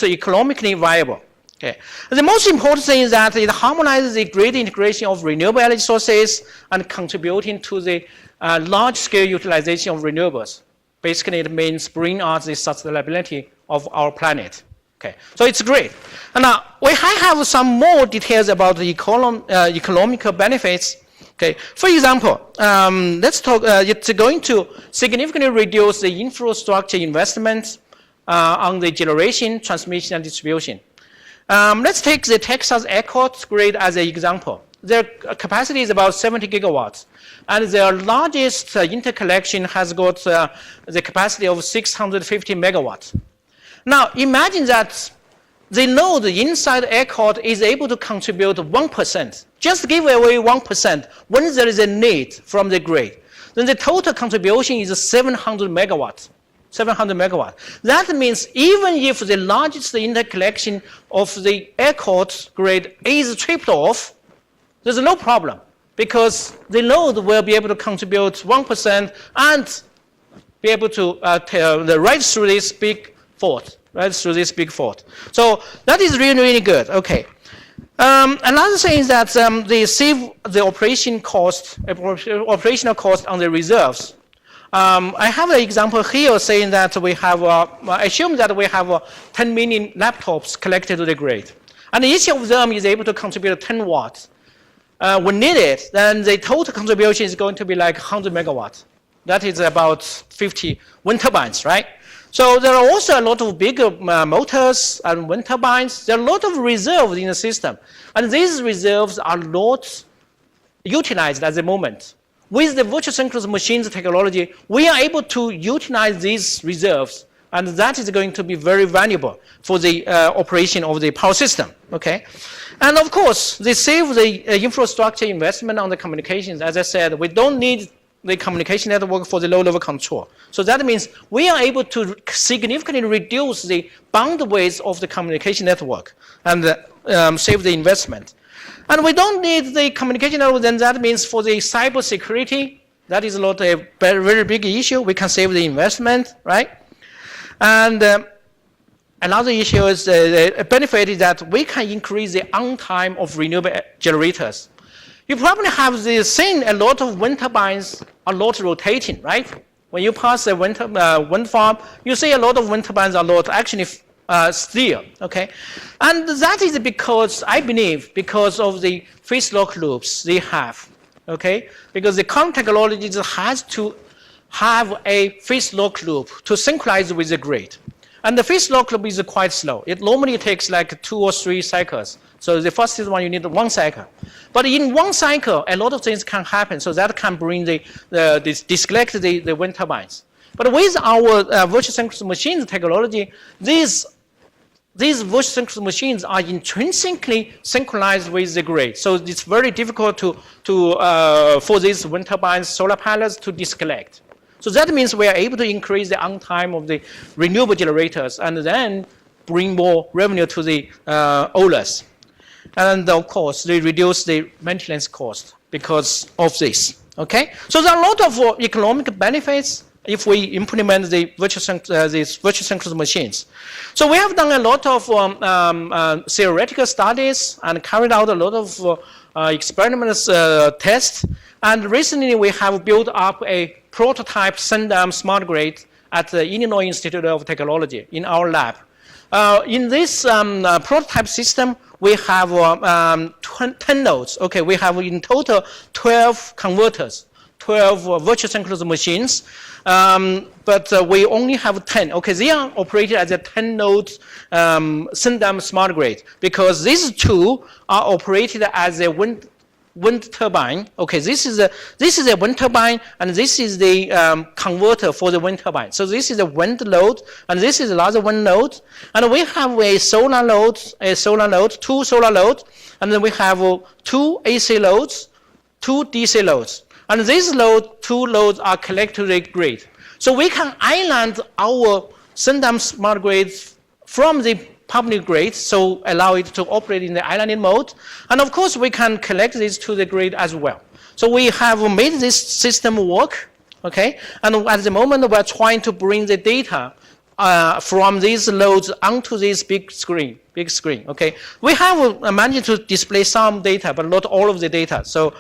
economically viable. Okay. The most important thing is that it harmonizes the grid integration of renewable energy sources and contributing to the large-scale utilization of renewables. Basically, it means bring out the sustainability of our planet. Okay, so it's great. And now we have some more details about the economical benefits. Okay, for example, let's talk. It's going to significantly reduce the infrastructure investments on the generation, transmission, and distribution. Let's take the Texas ERCOT grid as an example. Their capacity is about 70 gigawatts. And their largest interconnection has got the capacity of 650 megawatts. Now, imagine that the load inside ERCOT is able to contribute 1%. Just give away 1% when there is a need from the grid. Then the total contribution is 700 megawatts. 700 megawatts. That means even if the largest interconnection of the ERCOT grid is tripped off, there's no problem because the load will be able to contribute 1% and be able to ride through this big fault. So that is really, really good. Okay. Another thing is that they save the operational cost on the reserves. I have an example here saying that we have, assume that we have 10 million laptops connected to the grid. And each of them is able to contribute 10 watts. When needed, then the total contribution is going to be like 100 megawatts. That is about 50 wind turbines, right? So there are also a lot of bigger motors and wind turbines. There are a lot of reserves in the system. And these reserves are not utilized at the moment. With the virtual synchronous machines technology, we are able to utilize these reserves, and that is going to be very valuable for the operation of the power system, okay? And of course, they save the infrastructure investment on the communications. As I said, we don't need the communication network for the low-level control. So that means we are able to significantly reduce the bandwidth of the communication network and save the investment. And we don't need the communication network, then that means for the cyber security, that is not a very, very big issue. We can save the investment, right? And another issue is the benefit is that we can increase the on-time of renewable generators. You probably have seen a lot of wind turbines are not rotating, right? When you pass a wind farm, you see a lot of wind turbines are not actually still, okay? And that is because, I believe, because of the phase lock loops they have, okay? Because the current technology has to have a phase lock loop to synchronize with the grid. And the phase lock loop is quite slow. It normally takes like 2 or 3 cycles. So the first one, you need 1 cycle. But in 1 cycle, a lot of things can happen. So that can bring disconnect the wind turbines. But with our virtual synchronous machines technology, these virtual synchronous machines are intrinsically synchronized with the grid. So it's very difficult for these wind turbines, solar panels to disconnect. So that means we are able to increase the on-time of the renewable generators and then bring more revenue to the owners. And of course, they reduce the maintenance cost because of this, okay? So there are a lot of economic benefits if we implement the these virtual synchronous machines. So we have done a lot of theoretical studies and carried out a lot of experiments, tests. And recently we have built up a prototype SYNDEM smart grid at the Illinois Institute of Technology in our lab. In this prototype system, we have 10 nodes. Okay, we have in total 12 converters. 12 virtual synchronous machines, but we only have 10. Okay, they are operated as a 10-node SYNDEM smart grid because these two are operated as a wind turbine. Okay, this is a wind turbine, and this is the converter for the wind turbine. So this is a wind load, and this is another wind load. And we have a solar load, two solar loads, and then we have 2 AC loads, 2 DC loads. And these two loads are connected to the grid. So we can island our SYNDEM smart grids from the public grid, so allow it to operate in the islanding mode. And of course, we can connect this to the grid as well. So we have made this system work, okay? And at the moment, we're trying to bring the data from these loads onto this big screen, okay? We have managed to display some data, but not all of the data. So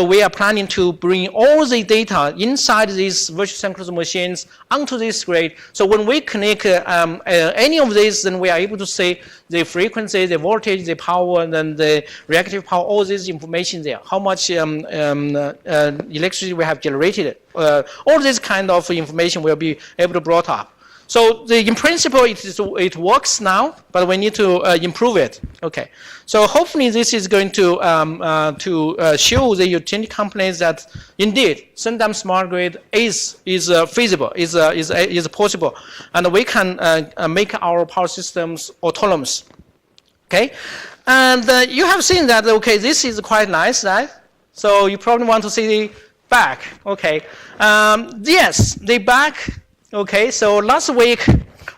we are planning to bring all the data inside these virtual synchronous machines onto this grid. So when we connect any of these, then we are able to see the frequency, the voltage, the power, and then the reactive power, all this information there. How much electricity we have generated. All this kind of information will be able to brought up. So in principle, it works now, but we need to improve it. Okay. So hopefully this is going to show the utility companies that indeed SYNDEM smart grid is feasible, is possible, and we can make our power systems autonomous. Okay. And you have seen that. Okay, this is quite nice, right? So you probably want to see the back. Okay. Yes, the back. Okay, so last week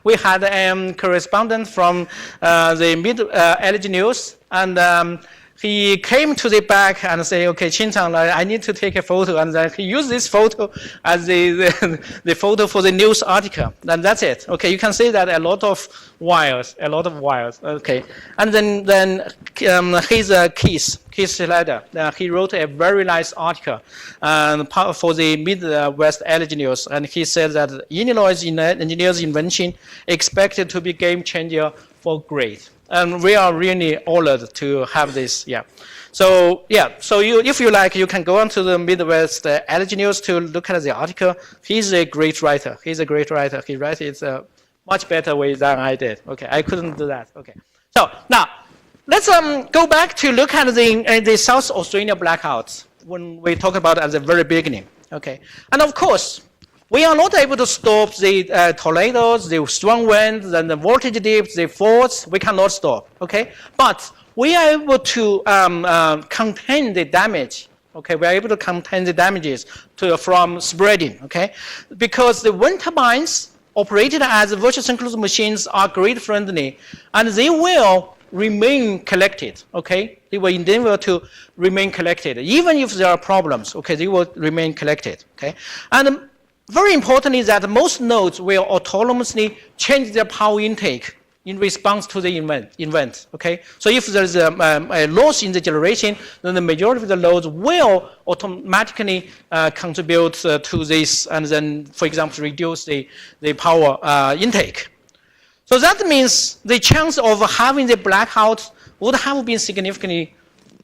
we had a correspondent from the Mid-LG News, and he came to the back and said, okay, Qingchang, I need to take a photo. And then he used this photo as the photo for the news article. And that's it. Okay, you can see that a lot of wires. Okay. And then his Keith Schneider, he wrote a very nice article for the Midwest LG News. And he said that Illinois engineers' invention expected to be game changer for grid. And we are really honored to have this. Yeah. So if you like, you can go on to the Midwest LG News to look at the article. He's a great writer. He writes it a much better way than I did. Okay, I couldn't do that. Okay. So now let's go back to look at the South Australia blackouts when we talk about it at the very beginning. Okay, and of course, we are not able to stop the tornadoes, the strong winds, and the voltage dips, the faults. We cannot stop, okay? But we are able to contain the damage, okay? We are able to contain the damages from spreading, okay? Because the wind turbines operated as virtual synchronous machines are grid friendly, and they will remain collected, okay? They will endeavor to remain collected. Even if there are problems, okay, they will remain collected, okay? And very important is that most nodes will autonomously change their power intake in response to the event. Okay, so if there is a loss in the generation, then the majority of the loads will automatically contribute to this, and then, for example, reduce the power intake. So that means the chance of having the blackout would have been significantly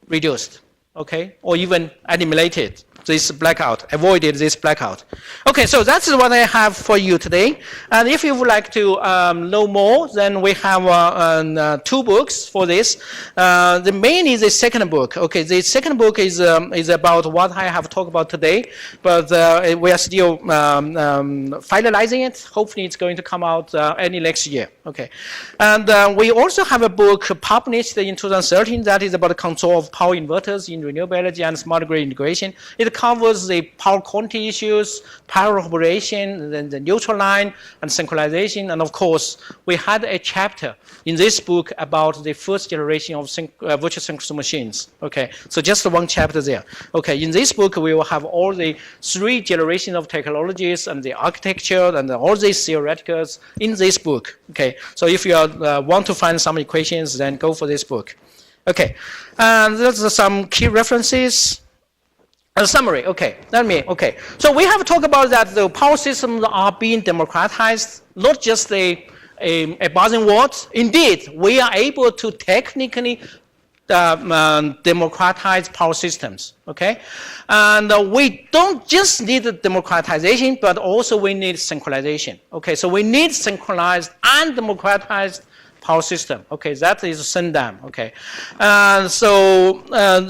reduced, okay, or even eliminated. This blackout, avoided this blackout. Okay, so that's what I have for you today. And if you would like to know more, then we have 2 books for this. The main is the second book. Okay, the second book is about what I have talked about today, but we are still finalizing it. Hopefully it's going to come out early next year. Okay, and we also have a book published in 2013 that is about the control of power inverters in renewable energy and smart grid integration. It covers the power quantity issues, power operation, then the neutral line, and synchronization. And of course, we had a chapter in this book about the first generation of virtual synchronous machines. Okay, so just 1 chapter there. Okay, in this book, we will have all the 3 generations of technologies and the architecture and all these theoreticals in this book. Okay, so if you want to find some equations, then go for this book. Okay, and those are some key references. A summary, okay, so we have talked about that the power systems are being democratized, not just a buzzing word. Indeed, we are able to technically democratized power systems, okay? And we don't just need democratization, but also we need synchronization, okay? So we need synchronized and democratized power system, okay? That is SYNDEM, okay? So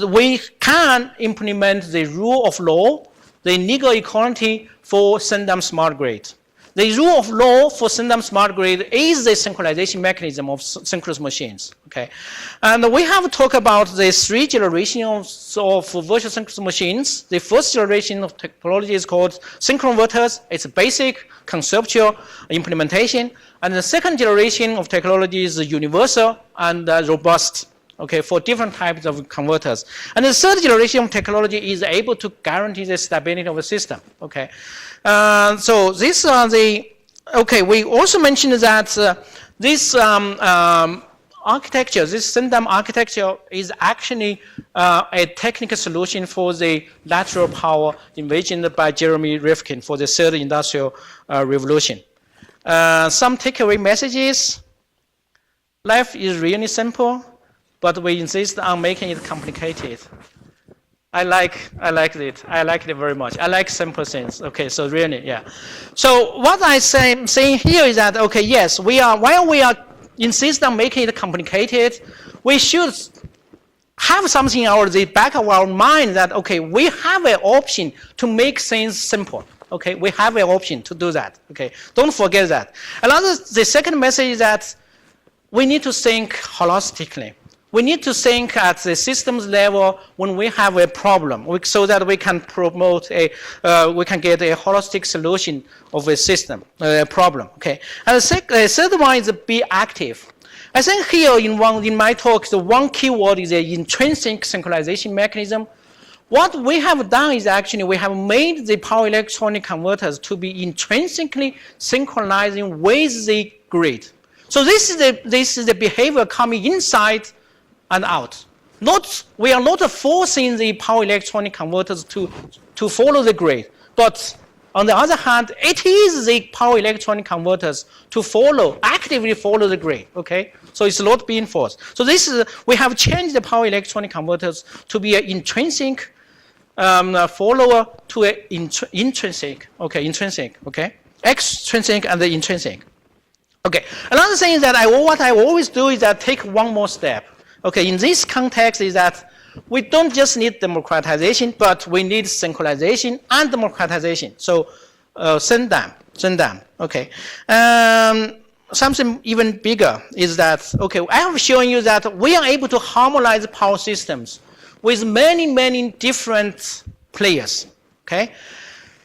we can implement the rule of law, the legal equality for SYNDEM smart grid. The rule of law for SYNDEM smart grid is the synchronization mechanism of synchronous machines. Okay, and we have talked about the 3 generations of virtual synchronous machines. The first generation of technology is called synchroinverters. It's a basic conceptual implementation, and the second generation of technology is universal and robust. Okay, for different types of converters. And the third generation of technology is able to guarantee the stability of the system. Okay, so these are the, okay, we also mentioned that this architecture, this SYNDEM architecture is actually a technical solution for the lateral power envisioned by Jeremy Rifkin for the third industrial revolution. Some takeaway messages. Life is really simple, but we insist on making it complicated. I like it. I like it very much. I like simple things. Okay, so really, yeah. So what I'm saying here is that, okay, yes, while we are insist on making it complicated, we should have something in the back of our mind that, okay, we have an option to make things simple. Okay, we have an option to do that. Okay, don't forget that. The second message is that we need to think holistically. We need to think at the systems level when we have a problem, so that we can promote we can get a holistic solution of a system, problem. Okay. And the third one is be active. I think here in my talk, the one keyword is the intrinsic synchronization mechanism. What we have done is actually we have made the power electronic converters to be intrinsically synchronizing with the grid. So this is the behavior coming inside and out. We are not forcing the power electronic converters to follow the grid, but on the other hand, it is the power electronic converters to actively follow the grid. Okay, so it's not being forced. So we have changed the power electronic converters to be an intrinsic follower to an intrinsic. Okay, intrinsic. Okay, extrinsic and the intrinsic. Okay, another thing is that what I always do is that take one more step. Okay, in this context is that we don't just need democratization, but we need synchronization and democratization. So SYNDEM, okay. Something even bigger is that, okay, I have shown you that we are able to harmonize power systems with many, many different players, okay.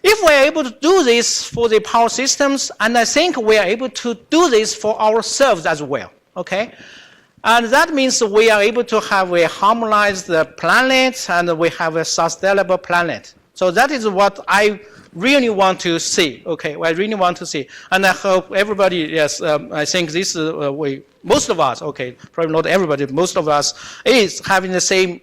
If we are able to do this for the power systems, and I think we are able to do this for ourselves as well, okay. And that means we are able to have a harmonized planet, and we have a sustainable planet. So that is what I really want to see. Okay, I really want to see, and I hope everybody. Yes, I think this most of us. Okay, probably not everybody. Most of us is having the same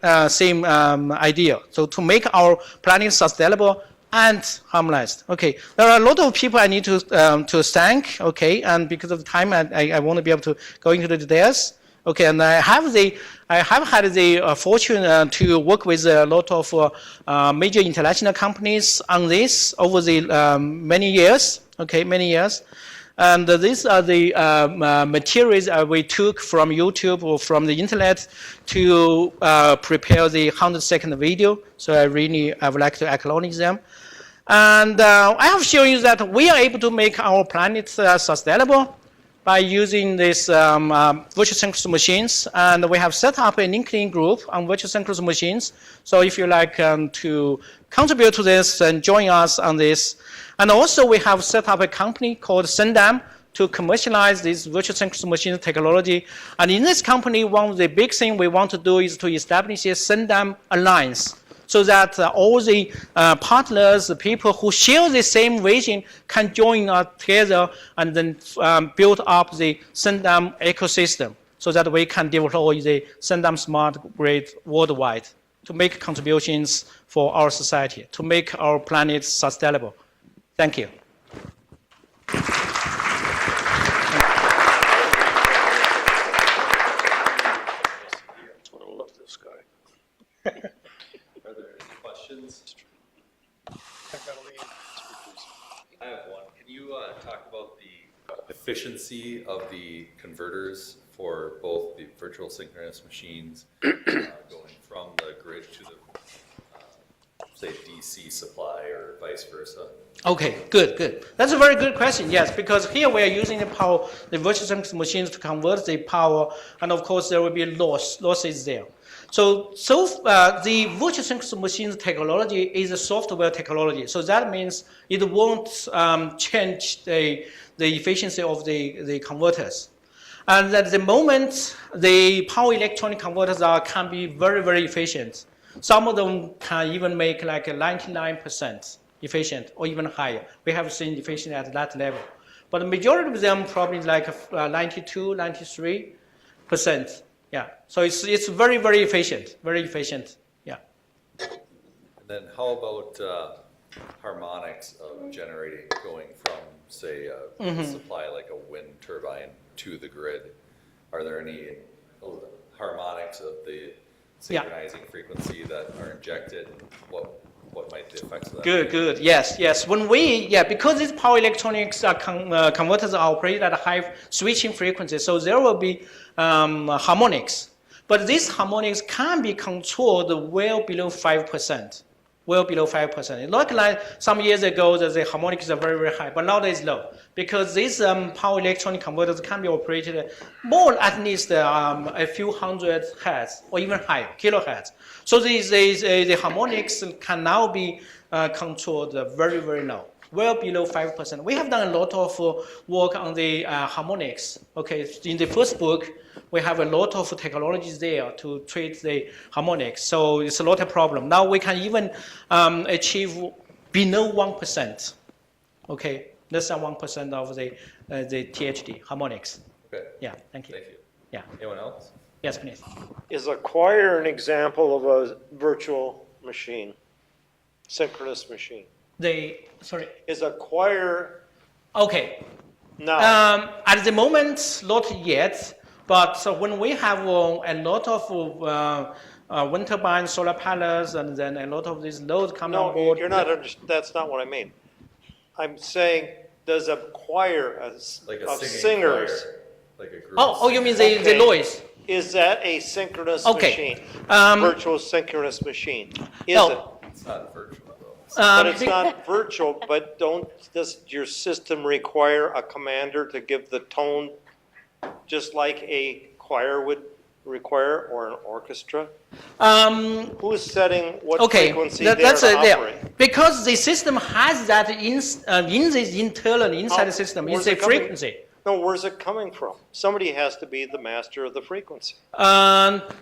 idea. So to make our planet sustainable and harmonized. Okay, there are a lot of people I need to thank. Okay, and because of time, I won't be able to go into the details. Okay, and I have had the fortune to work with a lot of major international companies on this over the many years. Okay, many years, and these are the materials we took from YouTube or from the internet to prepare the 100-second video. So I would like to acknowledge them. And I have shown you that we are able to make our planet sustainable by using these virtual synchronous machines, and we have set up a LinkedIn group on virtual synchronous machines. So if you like to contribute to this and join us on this, and also we have set up a company called SYNDEM to commercialize this virtual synchronous machine technology. And in this company, one of the big things we want to do is to establish a SYNDEM alliance, so that all the partners, the people who share the same vision can join us together and then build up the SYNDEM ecosystem, so that we can deploy the SYNDEM smart grid worldwide to make contributions for our society, to make our planet sustainable. Thank you. efficiency of the converters for both the virtual synchronous machines going from the grid to the, say, DC supply or vice versa? Okay, good, good. That's a very good question. Yes, because here we are using the power, the virtual synchronous machines to convert the power, and of course there will be losses there. So the virtual synchronous machines technology is a software technology. So that means it won't change the efficiency of the converters. And at the moment, the power electronic converters can be very, very efficient. Some of them can even make like a 99% efficient or even higher. We have seen efficient at that level. But the majority of them probably like 92, 93%. Yeah. So it's very, very efficient. Very efficient. Yeah. And then how about harmonics of generating going from, say, a supply like a wind turbine to the grid? Are there any harmonics of the synchronizing frequency that are injected? What might the effects of that Good, be? good. Yes, yes. When we, because these power electronics converters are operated at high switching frequency, so there will be harmonics. But these harmonics can be controlled well below 5%. Well below 5%. It looked like some years ago that the harmonics are very, very high, but now it's low. Because these power electronic converters can be operated more at least a few hundred hertz or even higher, kilohertz. So the harmonics can now be controlled very, very low, well below 5%. We have done a lot of work on the harmonics. Okay, in the first book, we have a lot of technologies there to treat the harmonics. So it's a lot of problem. Now we can even achieve below 1%. Okay, less than 1% of the THD harmonics. Okay. Yeah, thank you. Thank you. Yeah. Anyone else? Yes, please. Is a choir an example of a virtual machine, synchronous machine? Sorry. Is a choir Okay. now? At the moment, not yet. But when we have a lot of wind turbines, solar panels, and then a lot of these loads coming on No, board. you're not. That's not what I mean. I'm saying, does a choir Like a of singing singers? choir, like a group. Oh, you mean the Okay. noise? Is that a synchronous Okay. machine? Um, Virtual synchronous machine? Is No. it? It's not virtual though. But it's not virtual. But does your system require a commander to give the tone, just like a choir would require, or an orchestra? Who's setting what Okay, frequency that's they're to there. operate? Because the system has that in this internal inside the system. Where's It's a it coming- frequency. No, where's it coming from? Somebody has to be the master of the frequency.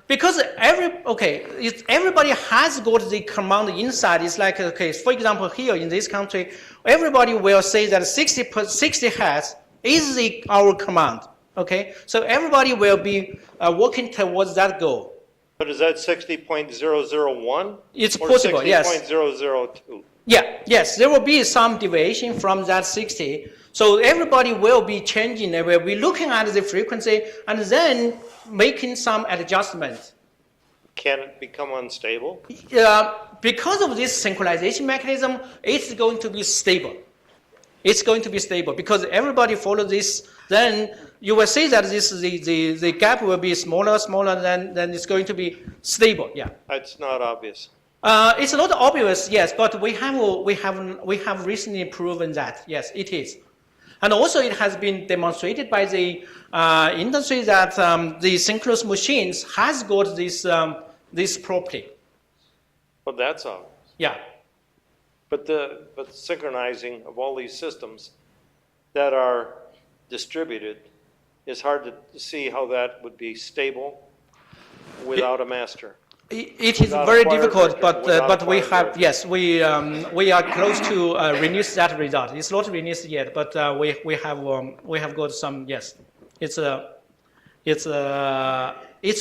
Because everybody has got the command inside. It's like, okay, for example, here in this country, everybody will say that 60 hertz is our command. Okay, so everybody will be working towards that goal. But is that 60.001? It's or possible, yes. 60.002? Yeah, yes, there will be some deviation from that 60. So everybody will be changing. They will be looking at the frequency and then making some adjustments. Can it become unstable? Because of this synchronization mechanism, it's going to be stable. It's going to be stable because everybody follows this. Then you will see that the gap will be smaller, then it's going to be stable. Yeah. It's not obvious. It's not obvious, yes, but we have recently proven that. Yes, it is. And also it has been demonstrated by the industry that the synchronous machines has got this property. But that's obvious. Yeah. But the synchronizing of all these systems that are distributed is hard to see how that would be stable without a master. It is Without very a choir difficult, director, without but a we choir have, director. yes, we are close to release that result. It's not released yet, but we have got some, yes. It's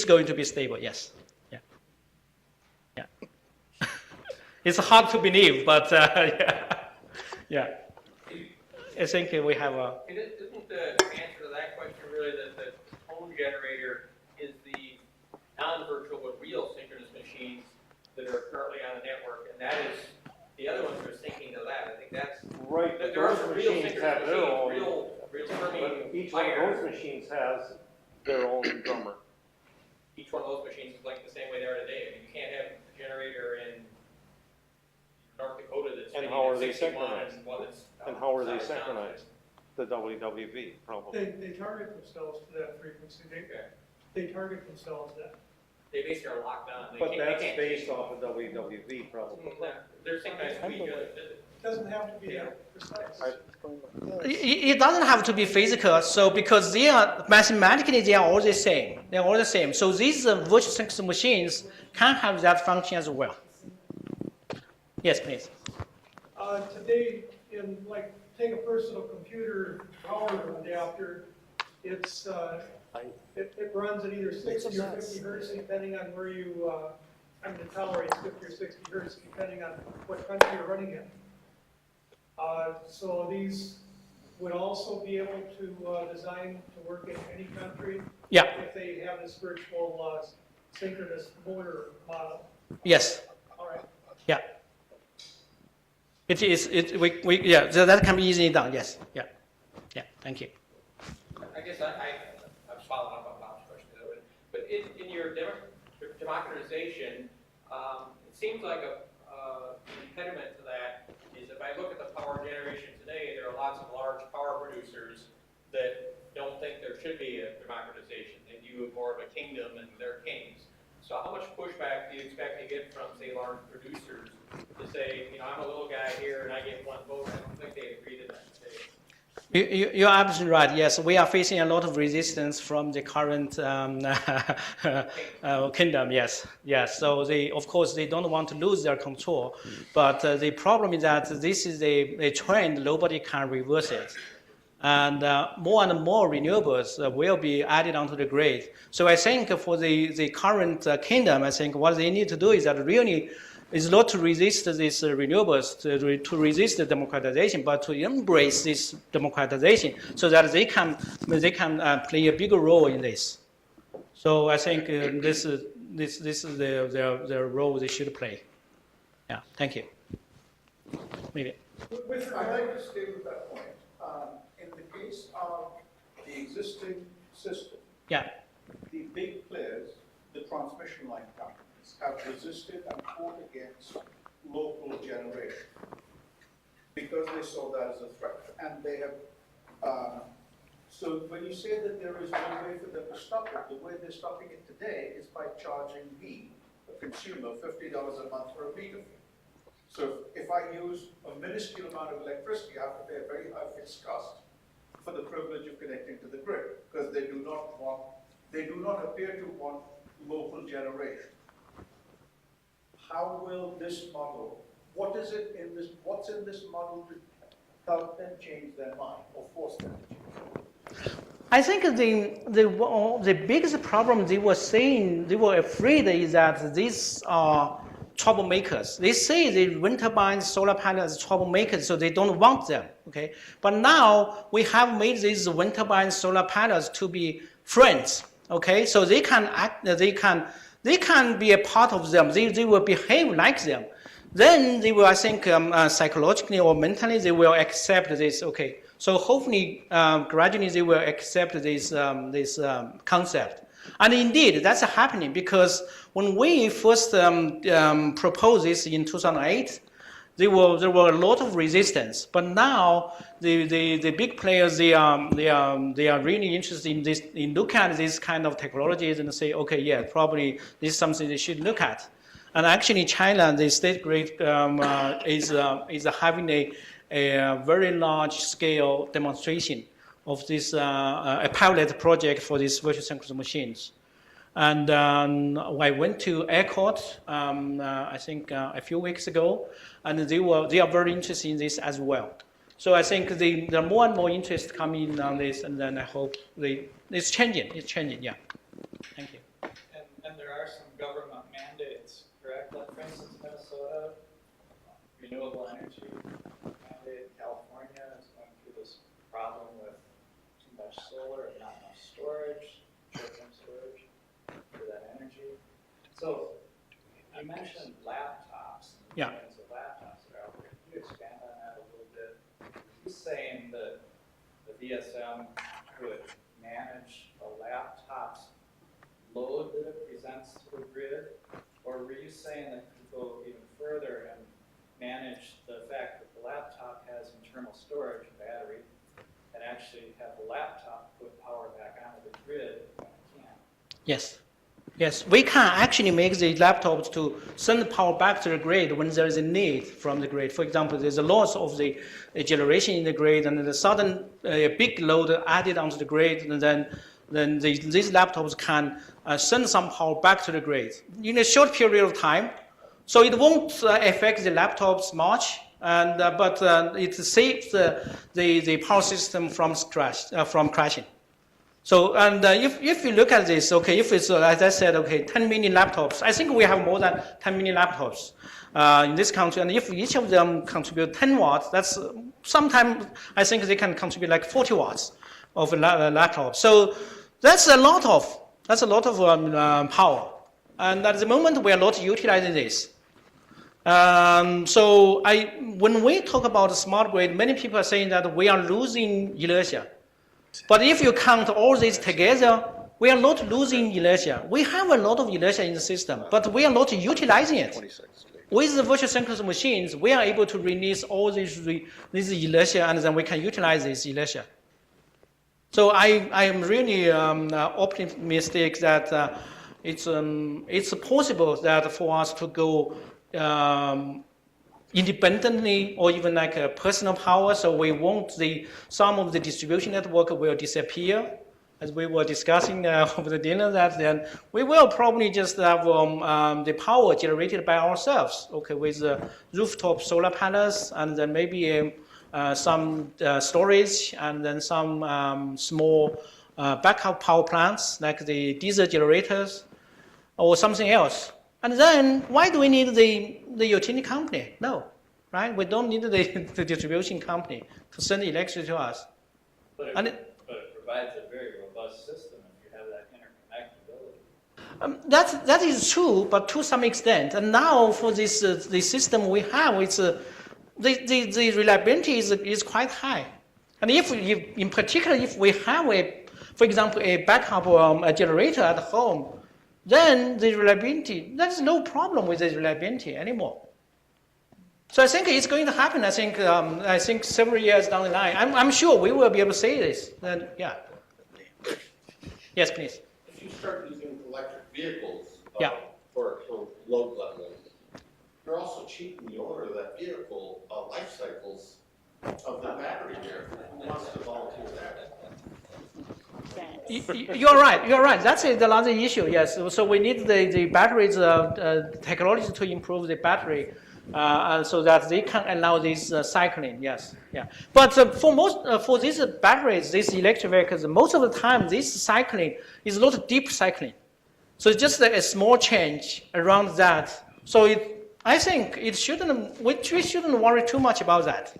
going to be stable, yes. Yeah. Yeah. It's hard to believe, but yeah. Yeah. I think we have a. Isn't the answer to that question really that the tone generator is the non-virtual but real synchronous machines that are currently on the network, and that is the other ones are syncing to that. I think that's Right, there are some real synchronous machines, real I mean, Each one of those machines has their own drummer. Each one of those machines is like the same way they are today. I mean, you can't have a generator in North Dakota that's And spinning how are at they 61 synchronized? and one that's And how are they outside town. synchronized? The WWV, probably. They target themselves to that frequency. Okay. They target themselves that. They basically are locked on. They But can't- that's they can't- based off of WWV, probably. They're synchronized to each other. It doesn't have to be that precise. It doesn't have to be physical, so because they are mathematically they are all the same. They are all the same. So these virtual synchronous machines can have that function as well. Yes, please. Today, take a personal computer power adapter, it's, it runs at either 60 or 50 hertz depending on where you, the tower is 50 or 60 hertz depending on what country you're running in. So these would also be able to design to work in any country Yeah. if they have this virtual synchronous motor model. Yes. All right. Yeah. It is. Yeah. That can be easily done. Yes. Yeah. Yeah. Thank you. I guess I'm following up on Bob's question, though, but in your democratization, it seems like an impediment to that is if I look at the power generation today, there are lots of large power producers that don't think there should be a democratization. They view it more of a kingdom and they're kings. So how much pushback do you expect to get from, say, large producers to say, I'm a little guy here and I get one vote? I don't think they agree to that today. You're absolutely right. Yes, we are facing a lot of resistance from the current kingdom. Yes, yes. So of course, they don't want to lose their control. But the problem is that this is a trend. Nobody can reverse it. And more renewables will be added onto the grid. So I think for the current kingdom, I think what they need to do is that really is not to resist these renewables, to resist the democratization, but to embrace this democratization so that they can play a bigger role in this. So I think this is their role they should play. Yeah, thank you. Maybe. I'd like to stay with that point. In the case of the existing system, Yeah. the big players, the transmission line companies, have resisted and fought against local generation because they saw that as a threat. And they have, so when you say that there is no way for them to stop it, the way they're stopping it today is by charging me, the consumer, $50 a month for a meter fee. So if I use a minuscule amount of electricity, I have to pay a very high fixed cost for the privilege of connecting to the grid, because they do not appear to want local generation. How will this model, what's in this model to help them change their mind or force them to change? I think the biggest problem they were saying, they were afraid is that these are troublemakers. They say the wind turbines, solar panels are troublemakers, so they don't want them. Okay, but now we have made these wind turbines, solar panels to be friends. Okay, so they can act, they can be a part of them. They will behave like them. Then they will, I think, psychologically or mentally, they will accept this. Okay, so hopefully, gradually they will accept this concept. And indeed, that's happening because when we first proposed this in 2008, there were a lot of resistance. But now the big players they are really interested in this, in looking at these kind of technologies and say, okay, yeah, probably this is something they should look at. And actually, China, the state grid is having a very large scale demonstration of this a pilot project for these virtual synchronous machines. And I went to ERCOT, I think a few weeks ago, and they are very interested in this as well. So I think there are more and more interest coming on this, and then I hope it's changing. It's changing, yeah. Thank you. And there are some government mandates, correct? Like for instance, Minnesota, renewable energy mandate. California is going through this problem with too much solar and not enough storage, short-term storage for that energy. So you mentioned laptops. And Yeah. millions of laptops that are out there. Can you expand on that a little bit? He's saying that the VSM could laptop's load that it presents to the grid? Or were you saying that you could go even further and manage the fact that the laptop has internal storage, battery, and actually have the laptop put power back onto the grid when it can? Yes. Yes, we can actually make the laptops to send the power back to the grid when there is a need from the grid. For example, there's a loss of the generation in the grid, and the sudden big load added onto the grid, and then these laptops can send some power back to the grid in a short period of time. So it won't affect the laptops much, and but it saves the power system from crashing. So, and if you look at this, okay, if it's, as I said, okay, 10 million laptops, I think we have more than 10 million laptops in this country, and if each of them contribute 10 watts, that's sometimes I think they can contribute like 40 watts of a laptop. So that's a lot of power, and at the moment we are not utilizing this. So when we talk about a smart grid, many people are saying that we are losing inertia. But if you count all these together, we are not losing inertia. We have a lot of inertia in the system, but we are not utilizing it. With the virtual synchronous machines, we are able to release all this inertia, and then we can utilize this inertia. So I am really optimistic that it's possible that for us to go independently or even like a personal power, so we won't some of the distribution network will disappear, as we were discussing over the dinner, that then we will probably just have the power generated by ourselves, okay, with rooftop solar panels, and then maybe some storage, and then some small backup power plants like the diesel generators or something else. And then why do we need the utility company? No, right? We don't need the distribution company to send the electricity to us. But it provides a very robust system if you have that interconnectability. That is true, but to some extent. And now for this the system we have, it's the reliability is quite high. And if in particular, if we have for example, a backup a generator at home, then the reliability, there's no problem with the reliability anymore. So I think it's going to happen. I think several years down the line, I'm sure we will be able to say this. Then, yeah. Yes, please. If you start using electric vehicles Yeah. for load leveling, you're also cheating the owner of that vehicle life cycles of the battery there. Who wants to volunteer that? You're right. That's the other issue, yes. So we need the batteries technology to improve the battery so that they can allow this cycling, yes. Yeah. But for these batteries, these electric vehicles, most of the time this cycling is not deep cycling. So it's just a small change around that. So I think we shouldn't worry too much about that.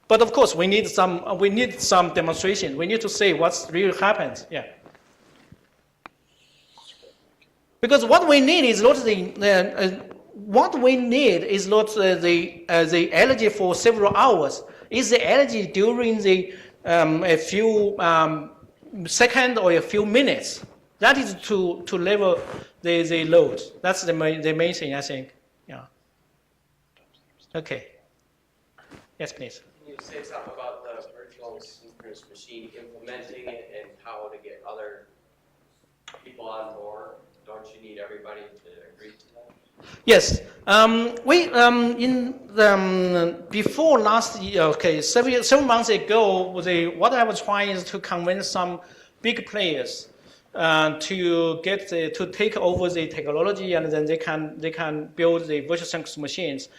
But of course, we need some demonstration. We need to see what's really happens. Yeah. Because what we need is not the energy for several hours. It's the energy during a few seconds or a few minutes. That is to level the load. That's the main thing, I think. Yeah. Okay. Yes, please. Can you say something about the virtual synchronous machine, implementing it, and how to get other people on board? Don't you need everybody to agree to that? Yes, before last year, okay, several months ago, what I was trying is to convince some big players to take over the technology, and then they can build the virtual synchronous machines.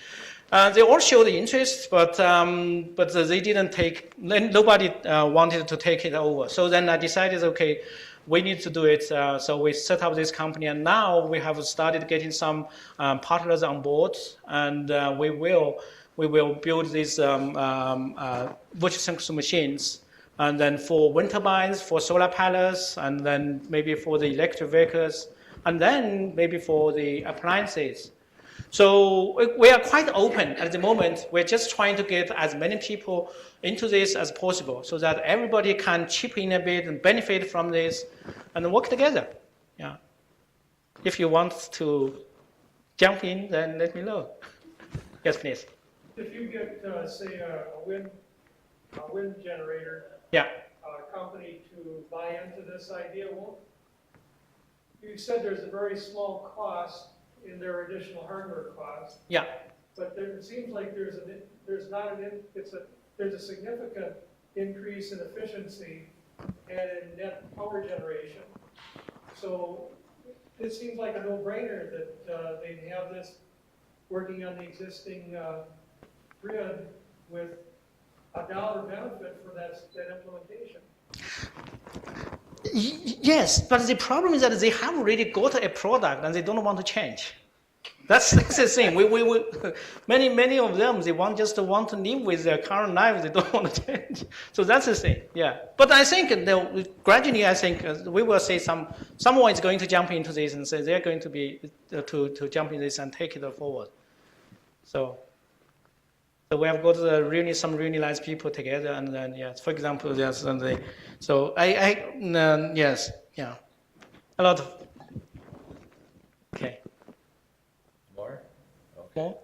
They all showed interest, but they didn't take. Nobody wanted to take it over. So then I decided, okay, we need to do it. So we set up this company, and now we have started getting some partners on board, and we will build these virtual synchronous machines, and then for wind turbines, for solar panels, and then maybe for the electric vehicles, and then maybe for the appliances. So we are quite open at the moment. We're just trying to get as many people into this as possible so that everybody can chip in a bit and benefit from this and work together. Yeah. If you want to jump in, then let me know. Yes, please. If you get, say, a wind generator, Yeah. company to buy into this idea, well, you said there's a very small cost in their additional hardware cost, Yeah. but it seems like there's a significant increase in efficiency and in net power generation. So it seems like a no-brainer that they'd have this working on the existing grid with $1 benefit for that implementation. Yes, but the problem is that they have already got a product and they don't want to change. That's the thing. Many of them, they just want to live with their current life. They don't want to change. So that's the thing. Yeah. But I think gradually, I think we will see someone is going to jump into this and say they're going to be to jump in this and take it forward. So we have got some really nice people together, and then yes, for example, yes, and so yes, yeah, a lot of. Okay. More? Okay. More?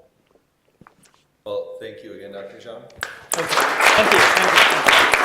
Well, thank you again, Dr. Zhang. Okay. Thank you.